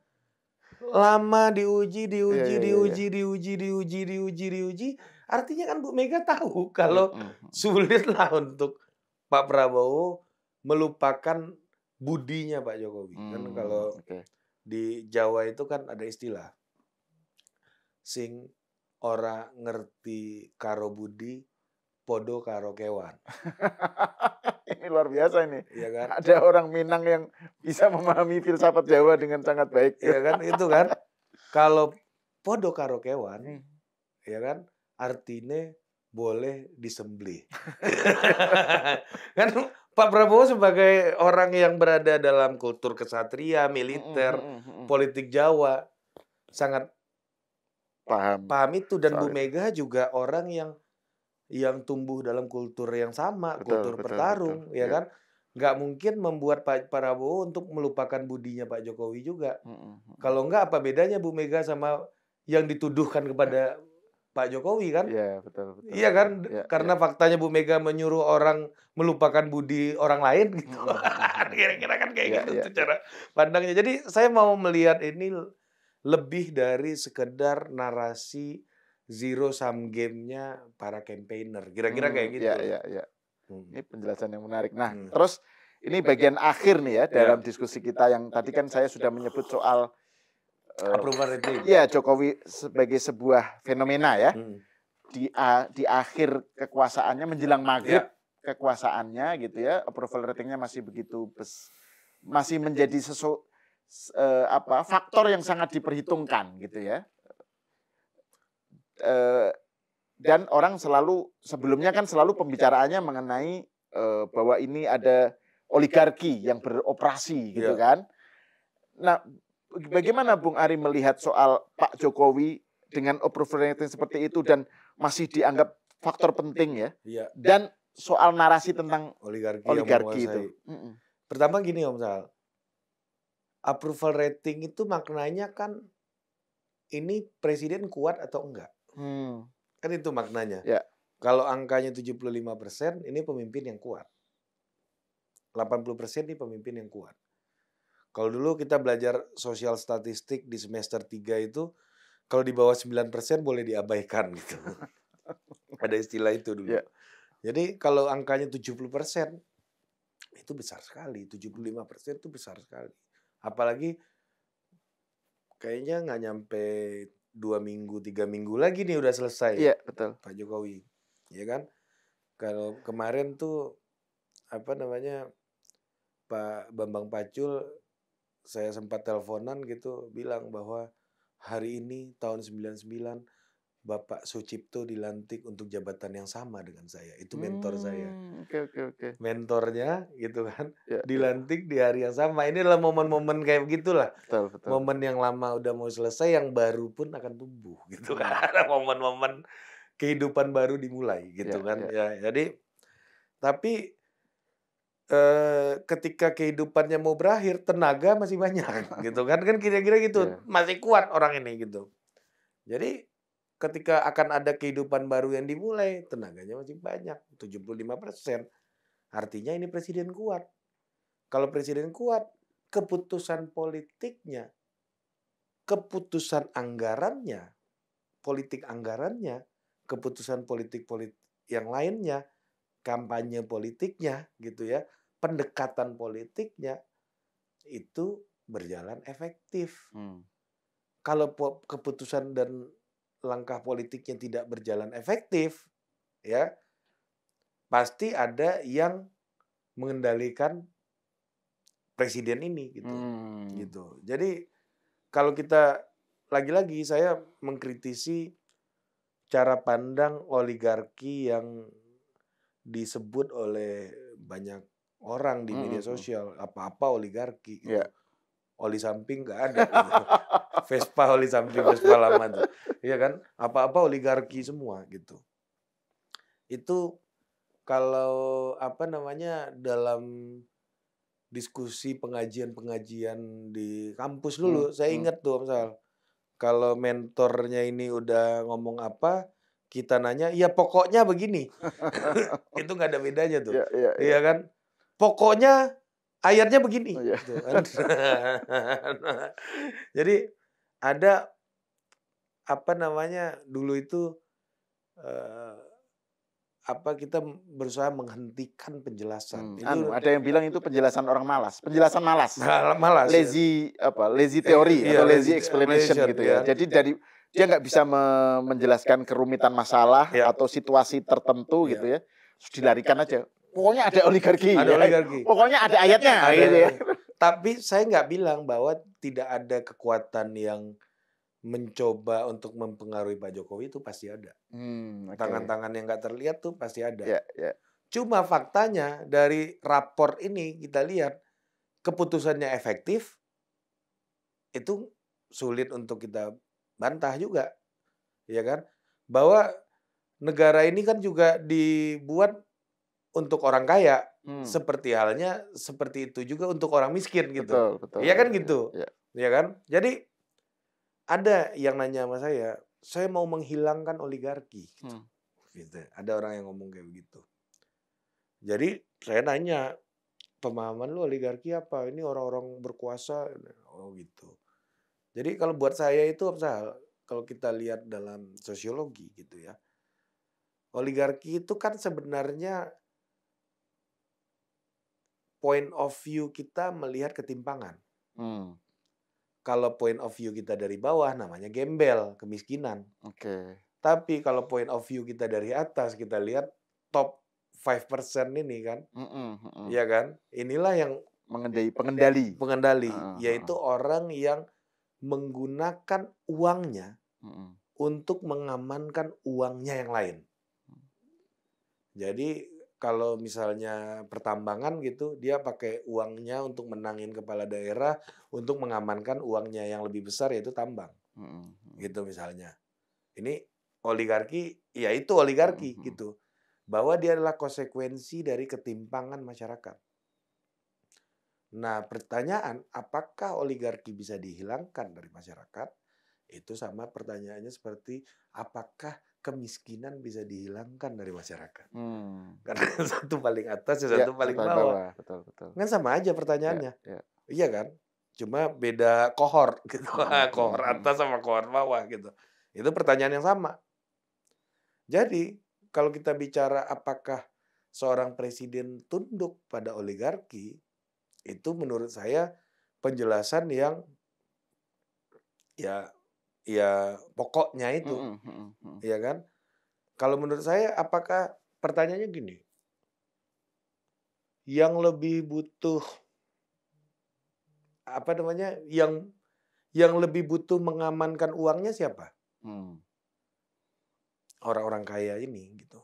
lama diuji. Artinya kan Bu Mega tahu kalau sulit lah untuk Pak Prabowo melupakan budinya Pak Jokowi. Kan kalau di Jawa itu kan ada istilah, sing ora ngerti karo budi, podo karo kewan. Ini luar biasa ini. Iya kan? Ada orang Minang yang bisa memahami filsafat Jawa dengan sangat baik. Iya kan? Itu kan. Kalau podo karo kewan, ya kan? Artinya boleh disembelih. Kan Pak Prabowo sebagai orang yang berada dalam kultur kesatria, militer, politik Jawa, sangat paham itu. Dan Bu Mega juga orang yang tumbuh dalam kultur yang sama, kultur bertarung, ya kan? Nggak mungkin membuat Pak Prabowo untuk melupakan budinya Pak Jokowi juga. Kalau nggak, apa bedanya Bu Mega sama yang dituduhkan kepada Pak Jokowi kan? Iya, betul. Iya kan? Karena faktanya Bu Mega menyuruh orang melupakan budi orang lain gitu. Kira-kira kan kayak gitu cara pandangnya. Jadi saya mau melihat ini lebih dari sekedar narasi zero sum game-nya para campaigner. Kira-kira kayak gitu. Iya. Ini penjelasan yang menarik. Nah, terus ini bagian akhir nih ya dalam diskusi kita yang tadi kan saya sudah menyebut soal approval rating. Iya, Jokowi sebagai sebuah fenomena ya. Di akhir kekuasaannya menjelang maghrib kekuasaannya gitu ya, approval ratingnya masih begitu masih menjadi faktor yang sangat diperhitungkan gitu ya. Dan orang sebelumnya kan selalu pembicaraannya mengenai bahwa ini ada oligarki yang beroperasi gitu kan. Nah, bagaimana Bung Ari melihat soal Pak Jokowi dengan approval rating seperti itu dan masih dianggap faktor penting ya? Dan soal narasi tentang oligarki itu. Pertama gini Om Sal, approval rating itu maknanya kan ini presiden kuat atau enggak? Kan itu maknanya. Kalau angkanya 75%, ini pemimpin yang kuat. 80% ini pemimpin yang kuat. Kalau dulu kita belajar sosial statistik di semester 3 itu, kalau di bawah 9% boleh diabaikan gitu. Ada istilah itu dulu. Jadi kalau angkanya 70%, itu besar sekali. 75% itu besar sekali. Apalagi kayaknya nggak nyampe 2 minggu, 3 minggu lagi nih udah selesai. Iya, betul. Pak Jokowi. Ya kan? Kalau kemarin tuh, Pak Bambang Pacul, saya sempat teleponan gitu, bilang bahwa hari ini tahun 99 Bapak Sucipto dilantik untuk jabatan yang sama dengan saya. Itu mentor saya. Oke. Mentornya gitu kan, dilantik di hari yang sama. Ini adalah momen-momen kayak begitulah. Betul. Momen yang lama udah mau selesai, yang baru pun akan tumbuh gitu kan. Momen-momen kehidupan baru dimulai gitu kan. Ya, jadi tapi ketika kehidupannya mau berakhir, tenaga masih banyak gitu kan kira-kira gitu. Masih kuat orang ini gitu. Jadi ketika akan ada kehidupan baru yang dimulai, tenaganya masih banyak, 75%. Artinya ini presiden kuat. Kalau presiden kuat, keputusan politiknya, keputusan anggarannya, politik anggarannya, keputusan politik yang lainnya, kampanye politiknya gitu ya, pendekatan politiknya itu berjalan efektif. Kalau keputusan dan langkah politiknya tidak berjalan efektif, ya pasti ada yang mengendalikan presiden ini gitu. Jadi kalau kita lagi-lagi saya mengkritisi cara pandang oligarki yang disebut oleh banyak orang di media sosial, apa-apa oligarki gitu. Oli samping nggak ada gitu. Vespa oli samping, Vespa lama tuh. Iya kan? Apa-apa oligarki semua gitu. Itu kalau dalam diskusi pengajian-pengajian di kampus dulu, saya ingat tuh misal kalau mentornya ini udah ngomong apa, kita nanya, ya pokoknya begini. Itu nggak ada bedanya tuh. Iya kan? Pokoknya ayatnya begini. Gitu kan. Jadi ada dulu itu kita berusaha menghentikan penjelasan. Ada yang bilang itu penjelasan orang malas, penjelasan malas. Malas. Lazy teori atau lazy explanation gitu ya. Jadi dia nggak bisa menjelaskan kerumitan masalah atau situasi tertentu gitu ya. Terus dilarikan aja. Pokoknya ada oligarki. Pokoknya ada ayatnya. Gitu ya. Tapi saya nggak bilang bahwa tidak ada kekuatan yang mencoba untuk mempengaruhi Pak Jokowi, itu pasti ada. Tangan-tangan yang nggak terlihat tuh pasti ada. Cuma faktanya dari rapor ini kita lihat keputusannya efektif, itu sulit untuk kita bantah juga, ya kan? Bahwa negara ini kan juga dibuat untuk orang kaya, seperti itu juga untuk orang miskin gitu. Betul. Iya kan gitu, ya kan? Jadi ada yang nanya sama saya mau menghilangkan oligarki. Gitu. Ada orang yang ngomong kayak begitu. Jadi saya nanya, pemahaman lu oligarki apa? Ini orang-orang berkuasa. Oh gitu. Jadi kalau buat saya itu, kalau kita lihat dalam sosiologi gitu ya, oligarki itu kan sebenarnya point of view kita melihat ketimpangan. Kalau point of view kita dari bawah namanya gembel, kemiskinan. Tapi kalau point of view kita dari atas, kita lihat top 5% ini kan. Iya kan? Inilah yang pengendali, yaitu orang yang menggunakan uangnya untuk mengamankan uangnya yang lain. Jadi kalau misalnya pertambangan gitu, dia pakai uangnya untuk menangin kepala daerah untuk mengamankan uangnya yang lebih besar, yaitu tambang. Gitu misalnya. Ini oligarki, ya itu oligarki gitu. Bahwa dia adalah konsekuensi dari ketimpangan masyarakat. Nah, pertanyaan apakah oligarki bisa dihilangkan dari masyarakat? Itu sama pertanyaannya seperti apakah kemiskinan bisa dihilangkan dari masyarakat? Karena satu paling atas, satu paling bawah. Betul. Kan sama aja pertanyaannya. Iya kan? Cuma beda kohor gitu. Kohor atas sama kohor bawah gitu. Itu pertanyaan yang sama. Jadi, kalau kita bicara apakah seorang presiden tunduk pada oligarki, itu menurut saya penjelasan yang ya pokoknya itu. Iya kan? Kalau menurut saya, apakah pertanyaannya gini, yang lebih butuh yang lebih butuh mengamankan uangnya siapa? Orang-orang kaya ini gitu.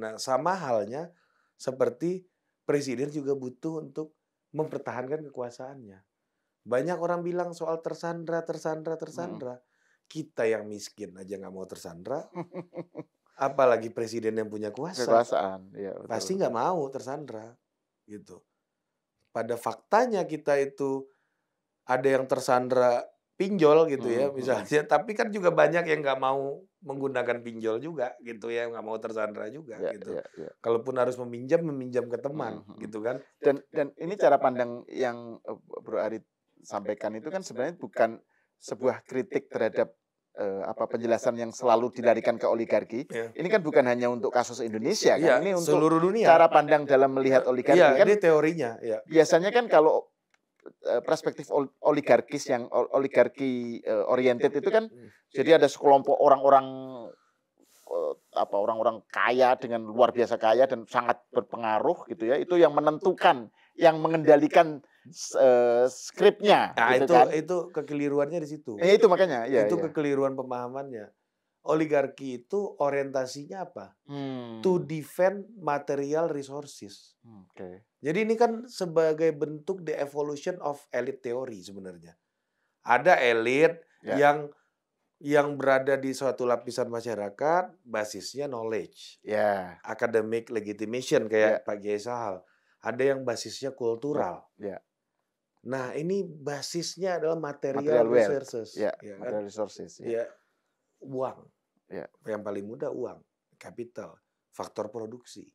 Nah, sama halnya seperti presiden juga butuh untuk mempertahankan kekuasaannya. Banyak orang bilang soal tersandra. Kita yang miskin aja nggak mau tersandra. Apalagi presiden yang punya kekuasaan. Pasti nggak mau tersandra. Gitu. Pada faktanya kita itu ada yang tersandra pinjol gitu ya misalnya. Tapi kan juga banyak yang nggak mau menggunakan pinjol juga gitu ya. Nggak mau tersandra juga gitu. Kalaupun harus meminjam ke teman gitu kan. Dan ini cara pandang yang Bro Arie sampaikan itu kan sebenarnya bukan sebuah kritik terhadap penjelasan yang selalu dilarikan ke oligarki. Ini kan bukan hanya untuk kasus Indonesia kan. Ini untuk seluruh dunia. Cara pandang dalam melihat oligarki kan. Ini teorinya. Biasanya kan kalau perspektif oligarkis yang oligarki oriented itu kan jadi ada sekelompok orang-orang orang-orang kaya dengan luar biasa kaya dan sangat berpengaruh gitu ya. Itu yang menentukan, yang mengendalikan skripnya. Nah, gitu kan. itu kekeliruannya di situ. Itu makanya. Itu kekeliruan pemahamannya. Oligarki itu orientasinya apa? To defend material resources. Jadi ini kan sebagai bentuk the evolution of elite theory sebenarnya. Ada elit yang yang berada di suatu lapisan masyarakat basisnya knowledge, academic legitimation kayak Pak Kiai Sahal. Ada yang basisnya kultural. Nah, ini basisnya adalah material resources, material resources, uang. Yang paling mudah uang, capital, faktor produksi,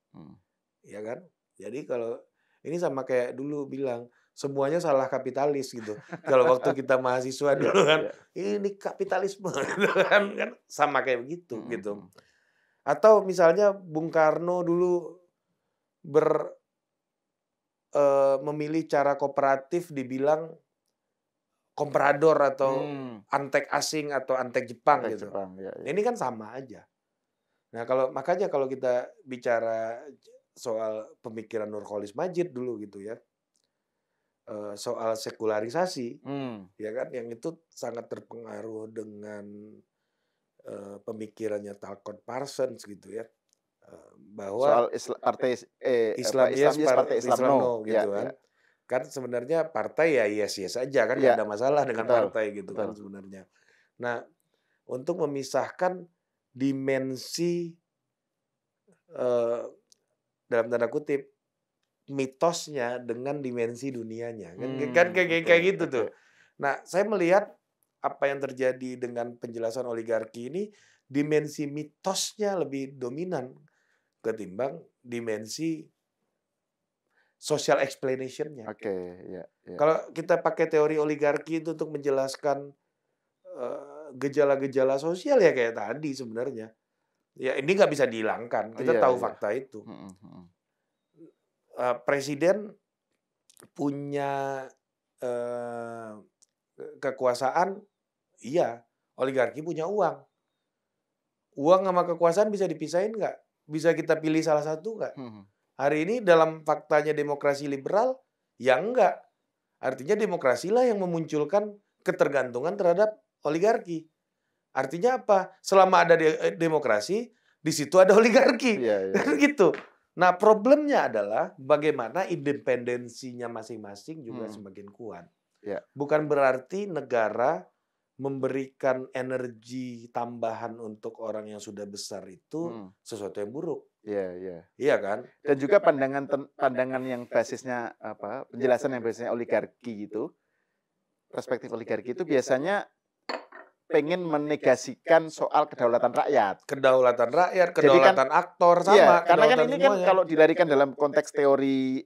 ya kan? Jadi kalau ini sama kayak dulu bilang semuanya salah kapitalis gitu. Kalau waktu kita mahasiswa dulu kan, ini kapitalisme, kan sama kayak begitu gitu. Atau misalnya Bung Karno dulu memilih cara kooperatif dibilang komprador atau antek asing atau antek Jepang gitu. Ini kan sama aja. Nah, makanya kalau kita bicara soal pemikiran Nurcholish Madjid dulu gitu ya, soal sekularisasi, ya kan, yang itu sangat terpengaruh dengan pemikirannya Talcott Parsons gitu ya, bahwa soal partai Islam partai Islam no gitu kan. Kan sebenarnya partai ya yes aja kan, nggak ada masalah dengan partai gitu kan sebenarnya. Nah, untuk memisahkan dimensi dalam tanda kutip mitosnya dengan dimensi dunianya kan kayak gitu tuh. Nah, saya melihat apa yang terjadi dengan penjelasan oligarki ini, dimensi mitosnya lebih dominan ketimbang dimensi social explanation-nya. Kalau kita pakai teori oligarki itu untuk menjelaskan gejala-gejala sosial ya kayak tadi sebenarnya. Ya ini nggak bisa dihilangkan. Kita tahu fakta itu. Presiden punya kekuasaan, iya. Oligarki punya uang. Uang sama kekuasaan bisa dipisahin nggak? Bisa kita pilih salah satu nggak? Hari ini dalam faktanya demokrasi liberal, ya enggak. Artinya demokrasilah yang memunculkan ketergantungan terhadap oligarki. Artinya apa? Selama ada demokrasi, di situ ada oligarki. Kan gitu. Nah, problemnya adalah bagaimana independensinya masing-masing juga semakin kuat. Bukan berarti negara memberikan energi tambahan untuk orang yang sudah besar itu sesuatu yang buruk. Iya kan? Dan juga pandangan yang basisnya penjelasan yang basisnya oligarki itu, perspektif oligarki itu biasanya pengen menegasikan soal kedaulatan rakyat. Kedaulatan kan, aktor sama. Karena kan ini kan kalau dilarikan dalam konteks teori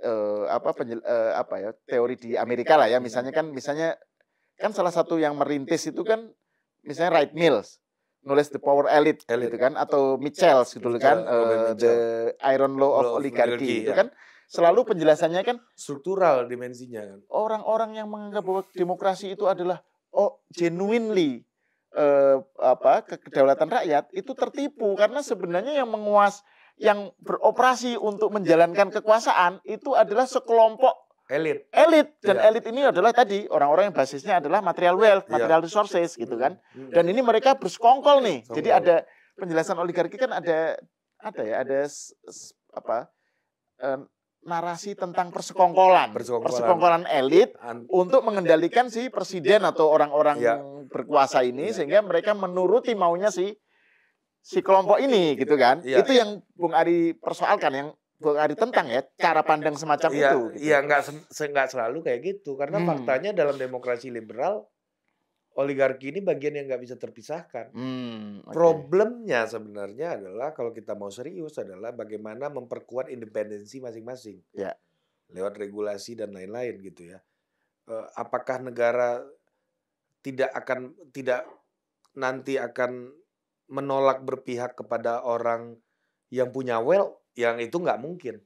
teori di Amerika lah ya, misalnya kan salah satu yang merintis itu kan misalnya Wright Mills nulis The Power Elite gitu kan, atau Michels gitu kan, The Iron Law of Oligarchy itu kan selalu penjelasannya kan struktural dimensinya kan. Orang-orang yang menganggap bahwa demokrasi itu adalah genuinely kedaulatan rakyat itu tertipu, karena sebenarnya yang beroperasi untuk menjalankan kekuasaan itu adalah sekelompok elit dan elit ini adalah tadi orang-orang yang basisnya adalah material wealth, material resources gitu kan. Dan ini mereka bersekongkol nih. Jadi ada penjelasan oligarki kan ada narasi tentang persekongkolan elit untuk mengendalikan si presiden atau orang-orang berkuasa ini, sehingga mereka menuruti maunya si kelompok ini gitu kan. Itu yang Bung Ari persoalkan, yang Bung Ari tentang ya cara pandang semacam itu. Iya, nggak selalu kayak gitu, karena faktanya dalam demokrasi liberal oligarki ini bagian yang nggak bisa terpisahkan. Problemnya sebenarnya adalah kalau kita mau serius adalah bagaimana memperkuat independensi masing-masing. Lewat regulasi dan lain-lain gitu ya. Apakah negara nanti akan menolak berpihak kepada orang yang punya wealth? Yang itu nggak mungkin.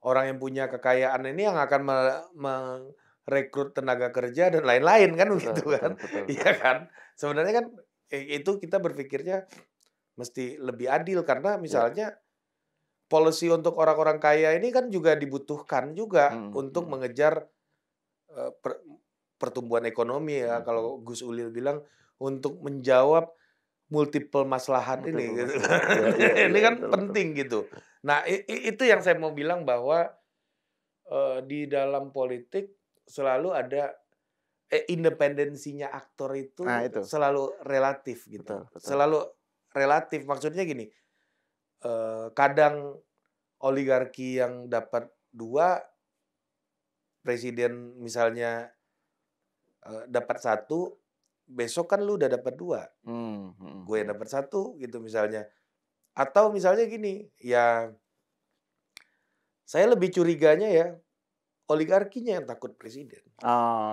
Orang yang punya kekayaan ini yang akan rekrut tenaga kerja dan lain-lain kan begitu kan. Iya kan? Sebenarnya kan itu kita berpikirnya mesti lebih adil, karena misalnya policy untuk orang-orang kaya ini kan juga dibutuhkan juga untuk mengejar pertumbuhan ekonomi ya. Kalau Gus Ulil bilang untuk menjawab multiple maslahat ini gitu. Ini kan penting gitu. Nah, itu yang saya mau bilang bahwa di dalam politik selalu ada independensinya aktor itu selalu relatif gitu. Betul. Selalu relatif, maksudnya gini. Kadang oligarki yang dapat 2, presiden misalnya dapat 1, besok kan lu udah dapat 2. Gue dapat 1 gitu misalnya. Atau misalnya gini, ya saya lebih curiganya ya oligarkinya yang takut presiden.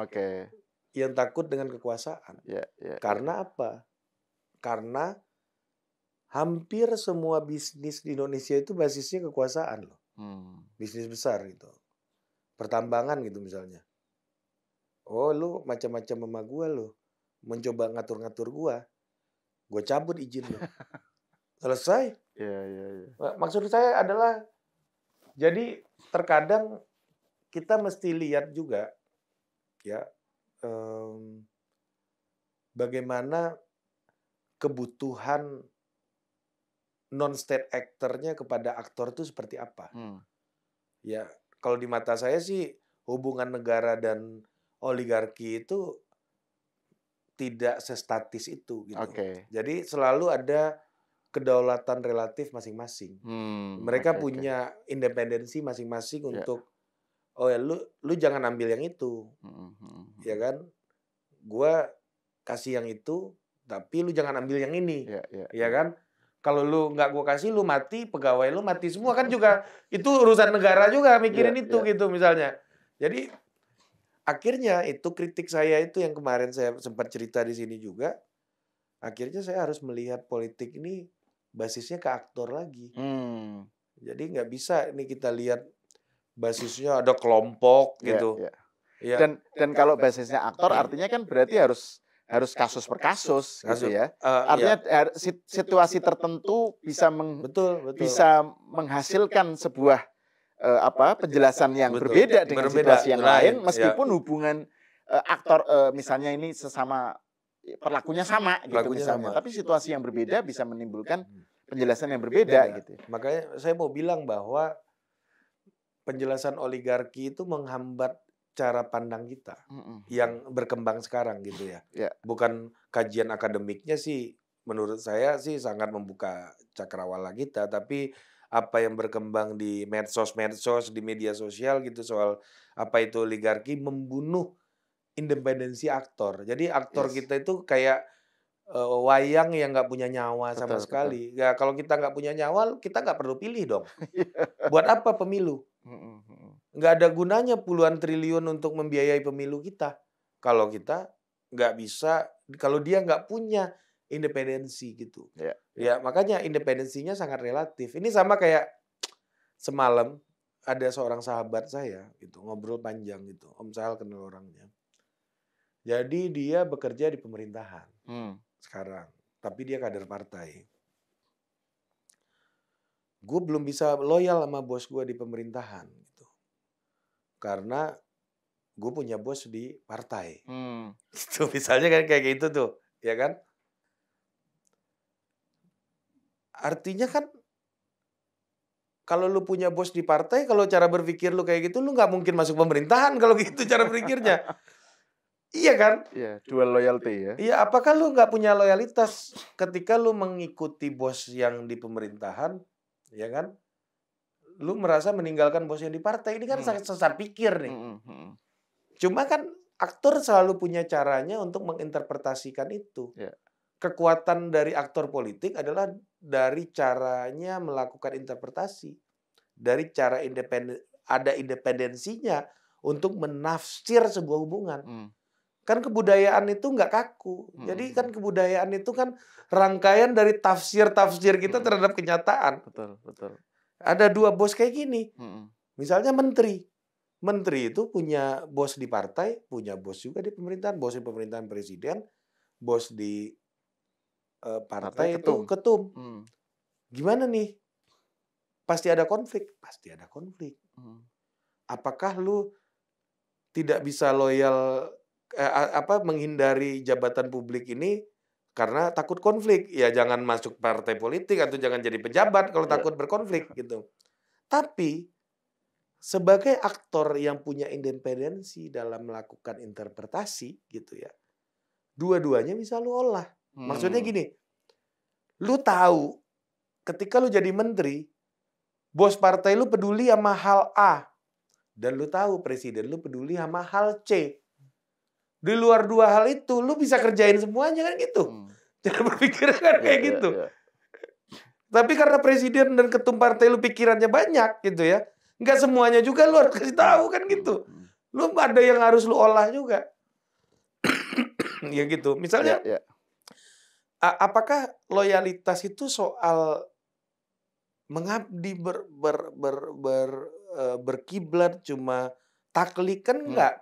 Oke. Yang takut dengan kekuasaan. Karena apa? Karena hampir semua bisnis di Indonesia itu basisnya kekuasaan loh. Bisnis besar gitu. Pertambangan gitu misalnya. Oh, lu macam-macam sama gua lo. Mencoba ngatur-ngatur gua. Gua cabut izin lo. Selesai. Maksud saya adalah, jadi terkadang kita mesti lihat juga ya bagaimana kebutuhan non-state actor-nya kepada aktor itu seperti apa. Ya, kalau di mata saya sih hubungan negara dan oligarki itu tidak sestatis itu gitu. Jadi selalu ada kedaulatan relatif masing-masing. Mereka punya independensi masing-masing untuk lu jangan ambil yang itu. Ya kan? Gua kasih yang itu, tapi lu jangan ambil yang ini. Ya kan? Kalau lu nggak gua kasih, lu mati, pegawai lu mati semua kan juga. Itu urusan negara juga mikirin itu gitu misalnya. Jadi akhirnya itu kritik saya itu yang kemarin saya sempat cerita di sini juga. Akhirnya saya harus melihat politik ini basisnya ke aktor lagi. Jadi nggak bisa ini kita lihat basisnya ada kelompok gitu. Dan kalau basisnya aktor artinya kan berarti harus kasus per kasus gitu ya. Artinya situasi tertentu bisa bisa menghasilkan sebuah penjelasan yang berbeda dengan situasi yang lain meskipun hubungan aktor misalnya ini sesama perlakunya sama gitu misalnya. Tapi situasi yang berbeda bisa menimbulkan penjelasan yang berbeda gitu. Makanya saya mau bilang bahwa penjelasan oligarki itu menghambat cara pandang kita yang berkembang sekarang gitu ya. Bukan kajian akademiknya sih menurut saya sih sangat membuka cakrawala kita, tapi apa yang berkembang di medsos, di media sosial gitu soal apa itu oligarki membunuh independensi aktor. Jadi aktor kita itu kayak wayang yang nggak punya nyawa sama sekali. Ya kalau kita nggak punya nyawa, kita nggak perlu pilih dong. Buat apa pemilu? Nggak ada gunanya puluhan triliun untuk membiayai pemilu kita. Kalau kita nggak bisa, kalau dia nggak punya independensi gitu. Ya makanya independensinya sangat relatif. Ini sama kayak semalam ada seorang sahabat saya gitu ngobrol panjang gitu. Om Sahal kenal orangnya. Jadi dia bekerja di pemerintahan sekarang, tapi dia kader partai. Gue belum bisa loyal sama bos gue di pemerintahan gitu. Karena gue punya bos di partai. Gitu, misalnya kan kayak gitu tuh, ya kan? Artinya kan kalau lu punya bos di partai, kalau cara berpikir lu kayak gitu, lu nggak mungkin masuk pemerintahan kalau gitu cara berpikirnya. Iya kan? Iya, dual loyalty ya. Iya, apakah lu nggak punya loyalitas ketika lu mengikuti bos yang di pemerintahan, ya kan? Lu merasa meninggalkan bos yang di partai, ini kan sangat sesat pikir nih. Cuma kan aktor selalu punya caranya untuk menginterpretasikan itu. Kekuatan dari aktor politik adalah dari caranya melakukan interpretasi. Dari cara ada independensinya untuk menafsir sebuah hubungan. Kan kebudayaan itu nggak kaku. Jadi kan kebudayaan itu kan rangkaian dari tafsir-tafsir kita terhadap kenyataan. Betul. Ada 2 bos kayak gini. Misalnya menteri. Menteri itu punya bos di partai, punya bos juga di pemerintahan. Bos di pemerintahan presiden, bos di partai itu ketum. Gimana nih? Pasti ada konflik. Pasti ada konflik. Apakah lu tidak bisa loyal menghindari jabatan publik ini karena takut konflik? Ya jangan masuk partai politik atau jangan jadi pejabat kalau takut berkonflik gitu. Tapi sebagai aktor yang punya independensi dalam melakukan interpretasi gitu ya, dua-duanya bisa lu olah. Maksudnya gini, lu tahu ketika lu jadi menteri, bos partai lu peduli sama hal A, dan lu tahu presiden lu peduli sama hal C. Di luar dua hal itu, lu bisa kerjain semuanya kan gitu. Cara berpikir kan kayak gitu. Tapi karena presiden dan ketum partai lu pikirannya banyak gitu ya, nggak semuanya juga lu harus kasih tahu kan gitu. Lu ada yang harus lu olah juga. Ya gitu. Misalnya, apakah loyalitas itu soal mengabdi berkiblat cuma taklid kan enggak.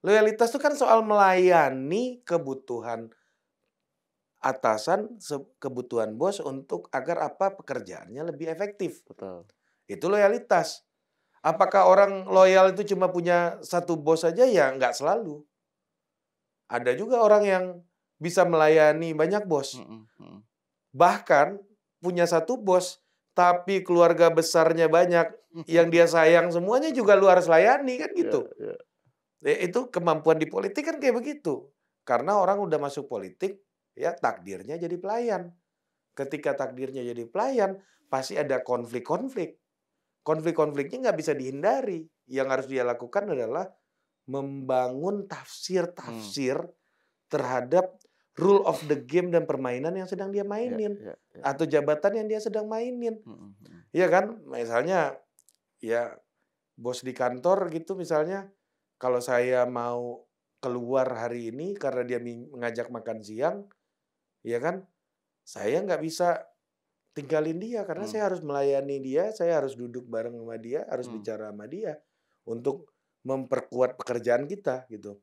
Loyalitas itu kan soal melayani kebutuhan atasan, kebutuhan bos untuk agar apa pekerjaannya lebih efektif. Betul. Itu loyalitas. Apakah orang loyal itu cuma punya satu bos saja? Ya nggak selalu. Ada juga orang yang bisa melayani banyak bos. Bahkan punya satu bos, tapi keluarga besarnya banyak, yang dia sayang semuanya juga lu harus layani kan gitu. Itu kemampuan di politik kan kayak begitu. Karena orang udah masuk politik, ya takdirnya jadi pelayan. Ketika takdirnya jadi pelayan, pasti ada konflik-konflik. Konflik-konfliknya nggak bisa dihindari. Yang harus dia lakukan adalah membangun tafsir-tafsir terhadap rule of the game dan permainan yang sedang dia mainin. Atau jabatan yang dia sedang mainin. Iya kan? Misalnya, ya bos di kantor gitu misalnya, kalau saya mau keluar hari ini karena dia mengajak makan siang, ya kan, saya nggak bisa tinggalin dia karena saya harus melayani dia, saya harus duduk bareng sama dia, harus bicara sama dia untuk memperkuat pekerjaan kita gitu.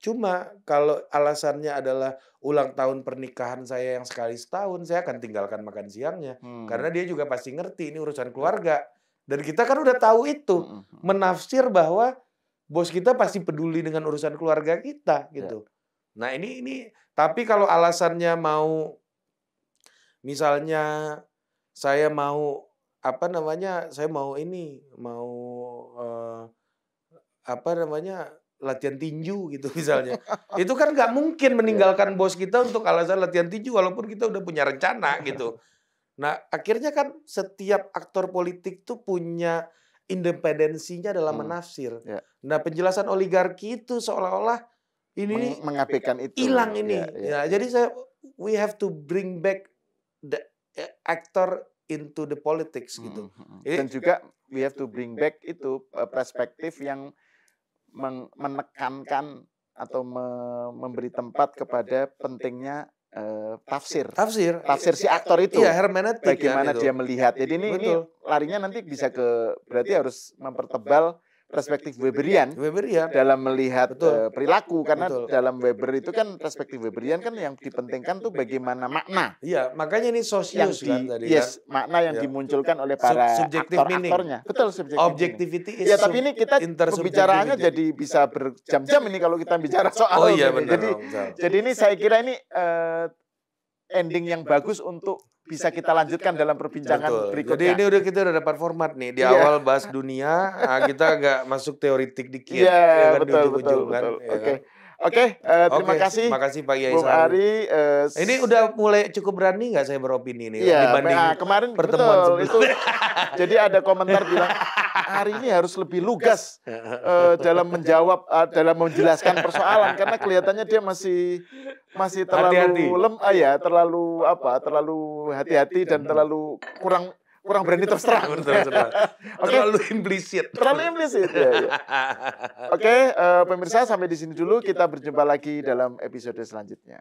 Cuma kalau alasannya adalah ulang tahun pernikahan saya yang sekali setahun, saya akan tinggalkan makan siangnya karena dia juga pasti ngerti ini urusan keluarga dan kita kan udah tahu itu menafsir bahwa bos kita pasti peduli dengan urusan keluarga kita gitu. Nah ini tapi kalau alasannya mau misalnya saya mau saya mau latihan tinju gitu misalnya. Itu kan nggak mungkin meninggalkan bos kita untuk alasan latihan tinju walaupun kita udah punya rencana gitu. Nah akhirnya kan setiap aktor politik tuh punya independensinya dalam menafsir. Nah penjelasan oligarki itu seolah-olah ini mengabaikan itu. Hilang ini. Jadi we have to bring back the actor into the politics gitu. Dan juga we have to bring back itu perspektif yang menekankan atau memberi tempat kepada pentingnya tafsir si aktor itu. Iya, hermeneutik. Bagaimana dia melihat. Jadi ini larinya nanti bisa berarti harus mempertebal perspektif Weberian dalam melihat perilaku karena dalam Weber itu kan perspektif Weberian kan yang dipentingkan tuh bagaimana makna. Iya, makanya ini sosius kan tadi makna yang dimunculkan oleh para aktor-aktornya. Betul, objectivity is ya, tapi ini kita pembicaraannya jadi bisa berjam-jam ini kalau kita bicara soal jadi ini saya kira ini ending yang bagus untuk bisa kita lanjutkan dalam perbincangan berikutnya. Jadi kita udah dapat format nih. Di awal bahas dunia, kita agak masuk teoritik dikit. Iya, betul. Oke, terima kasih. Terima kasih Pak Yai Bung Ari. Ini udah mulai cukup berani nggak saya beropini nih dibanding kemarin pertemuan sebelumnya. Jadi ada komentar bilang Ari ini harus lebih lugas dalam menjawab, dalam menjelaskan persoalan karena kelihatannya dia masih terlalu terlalu hati-hati dan terlalu kurang berani terus terang. Terlalu implisit. Oke, pemirsa sampai di sini dulu. Kita berjumpa lagi dalam episode selanjutnya.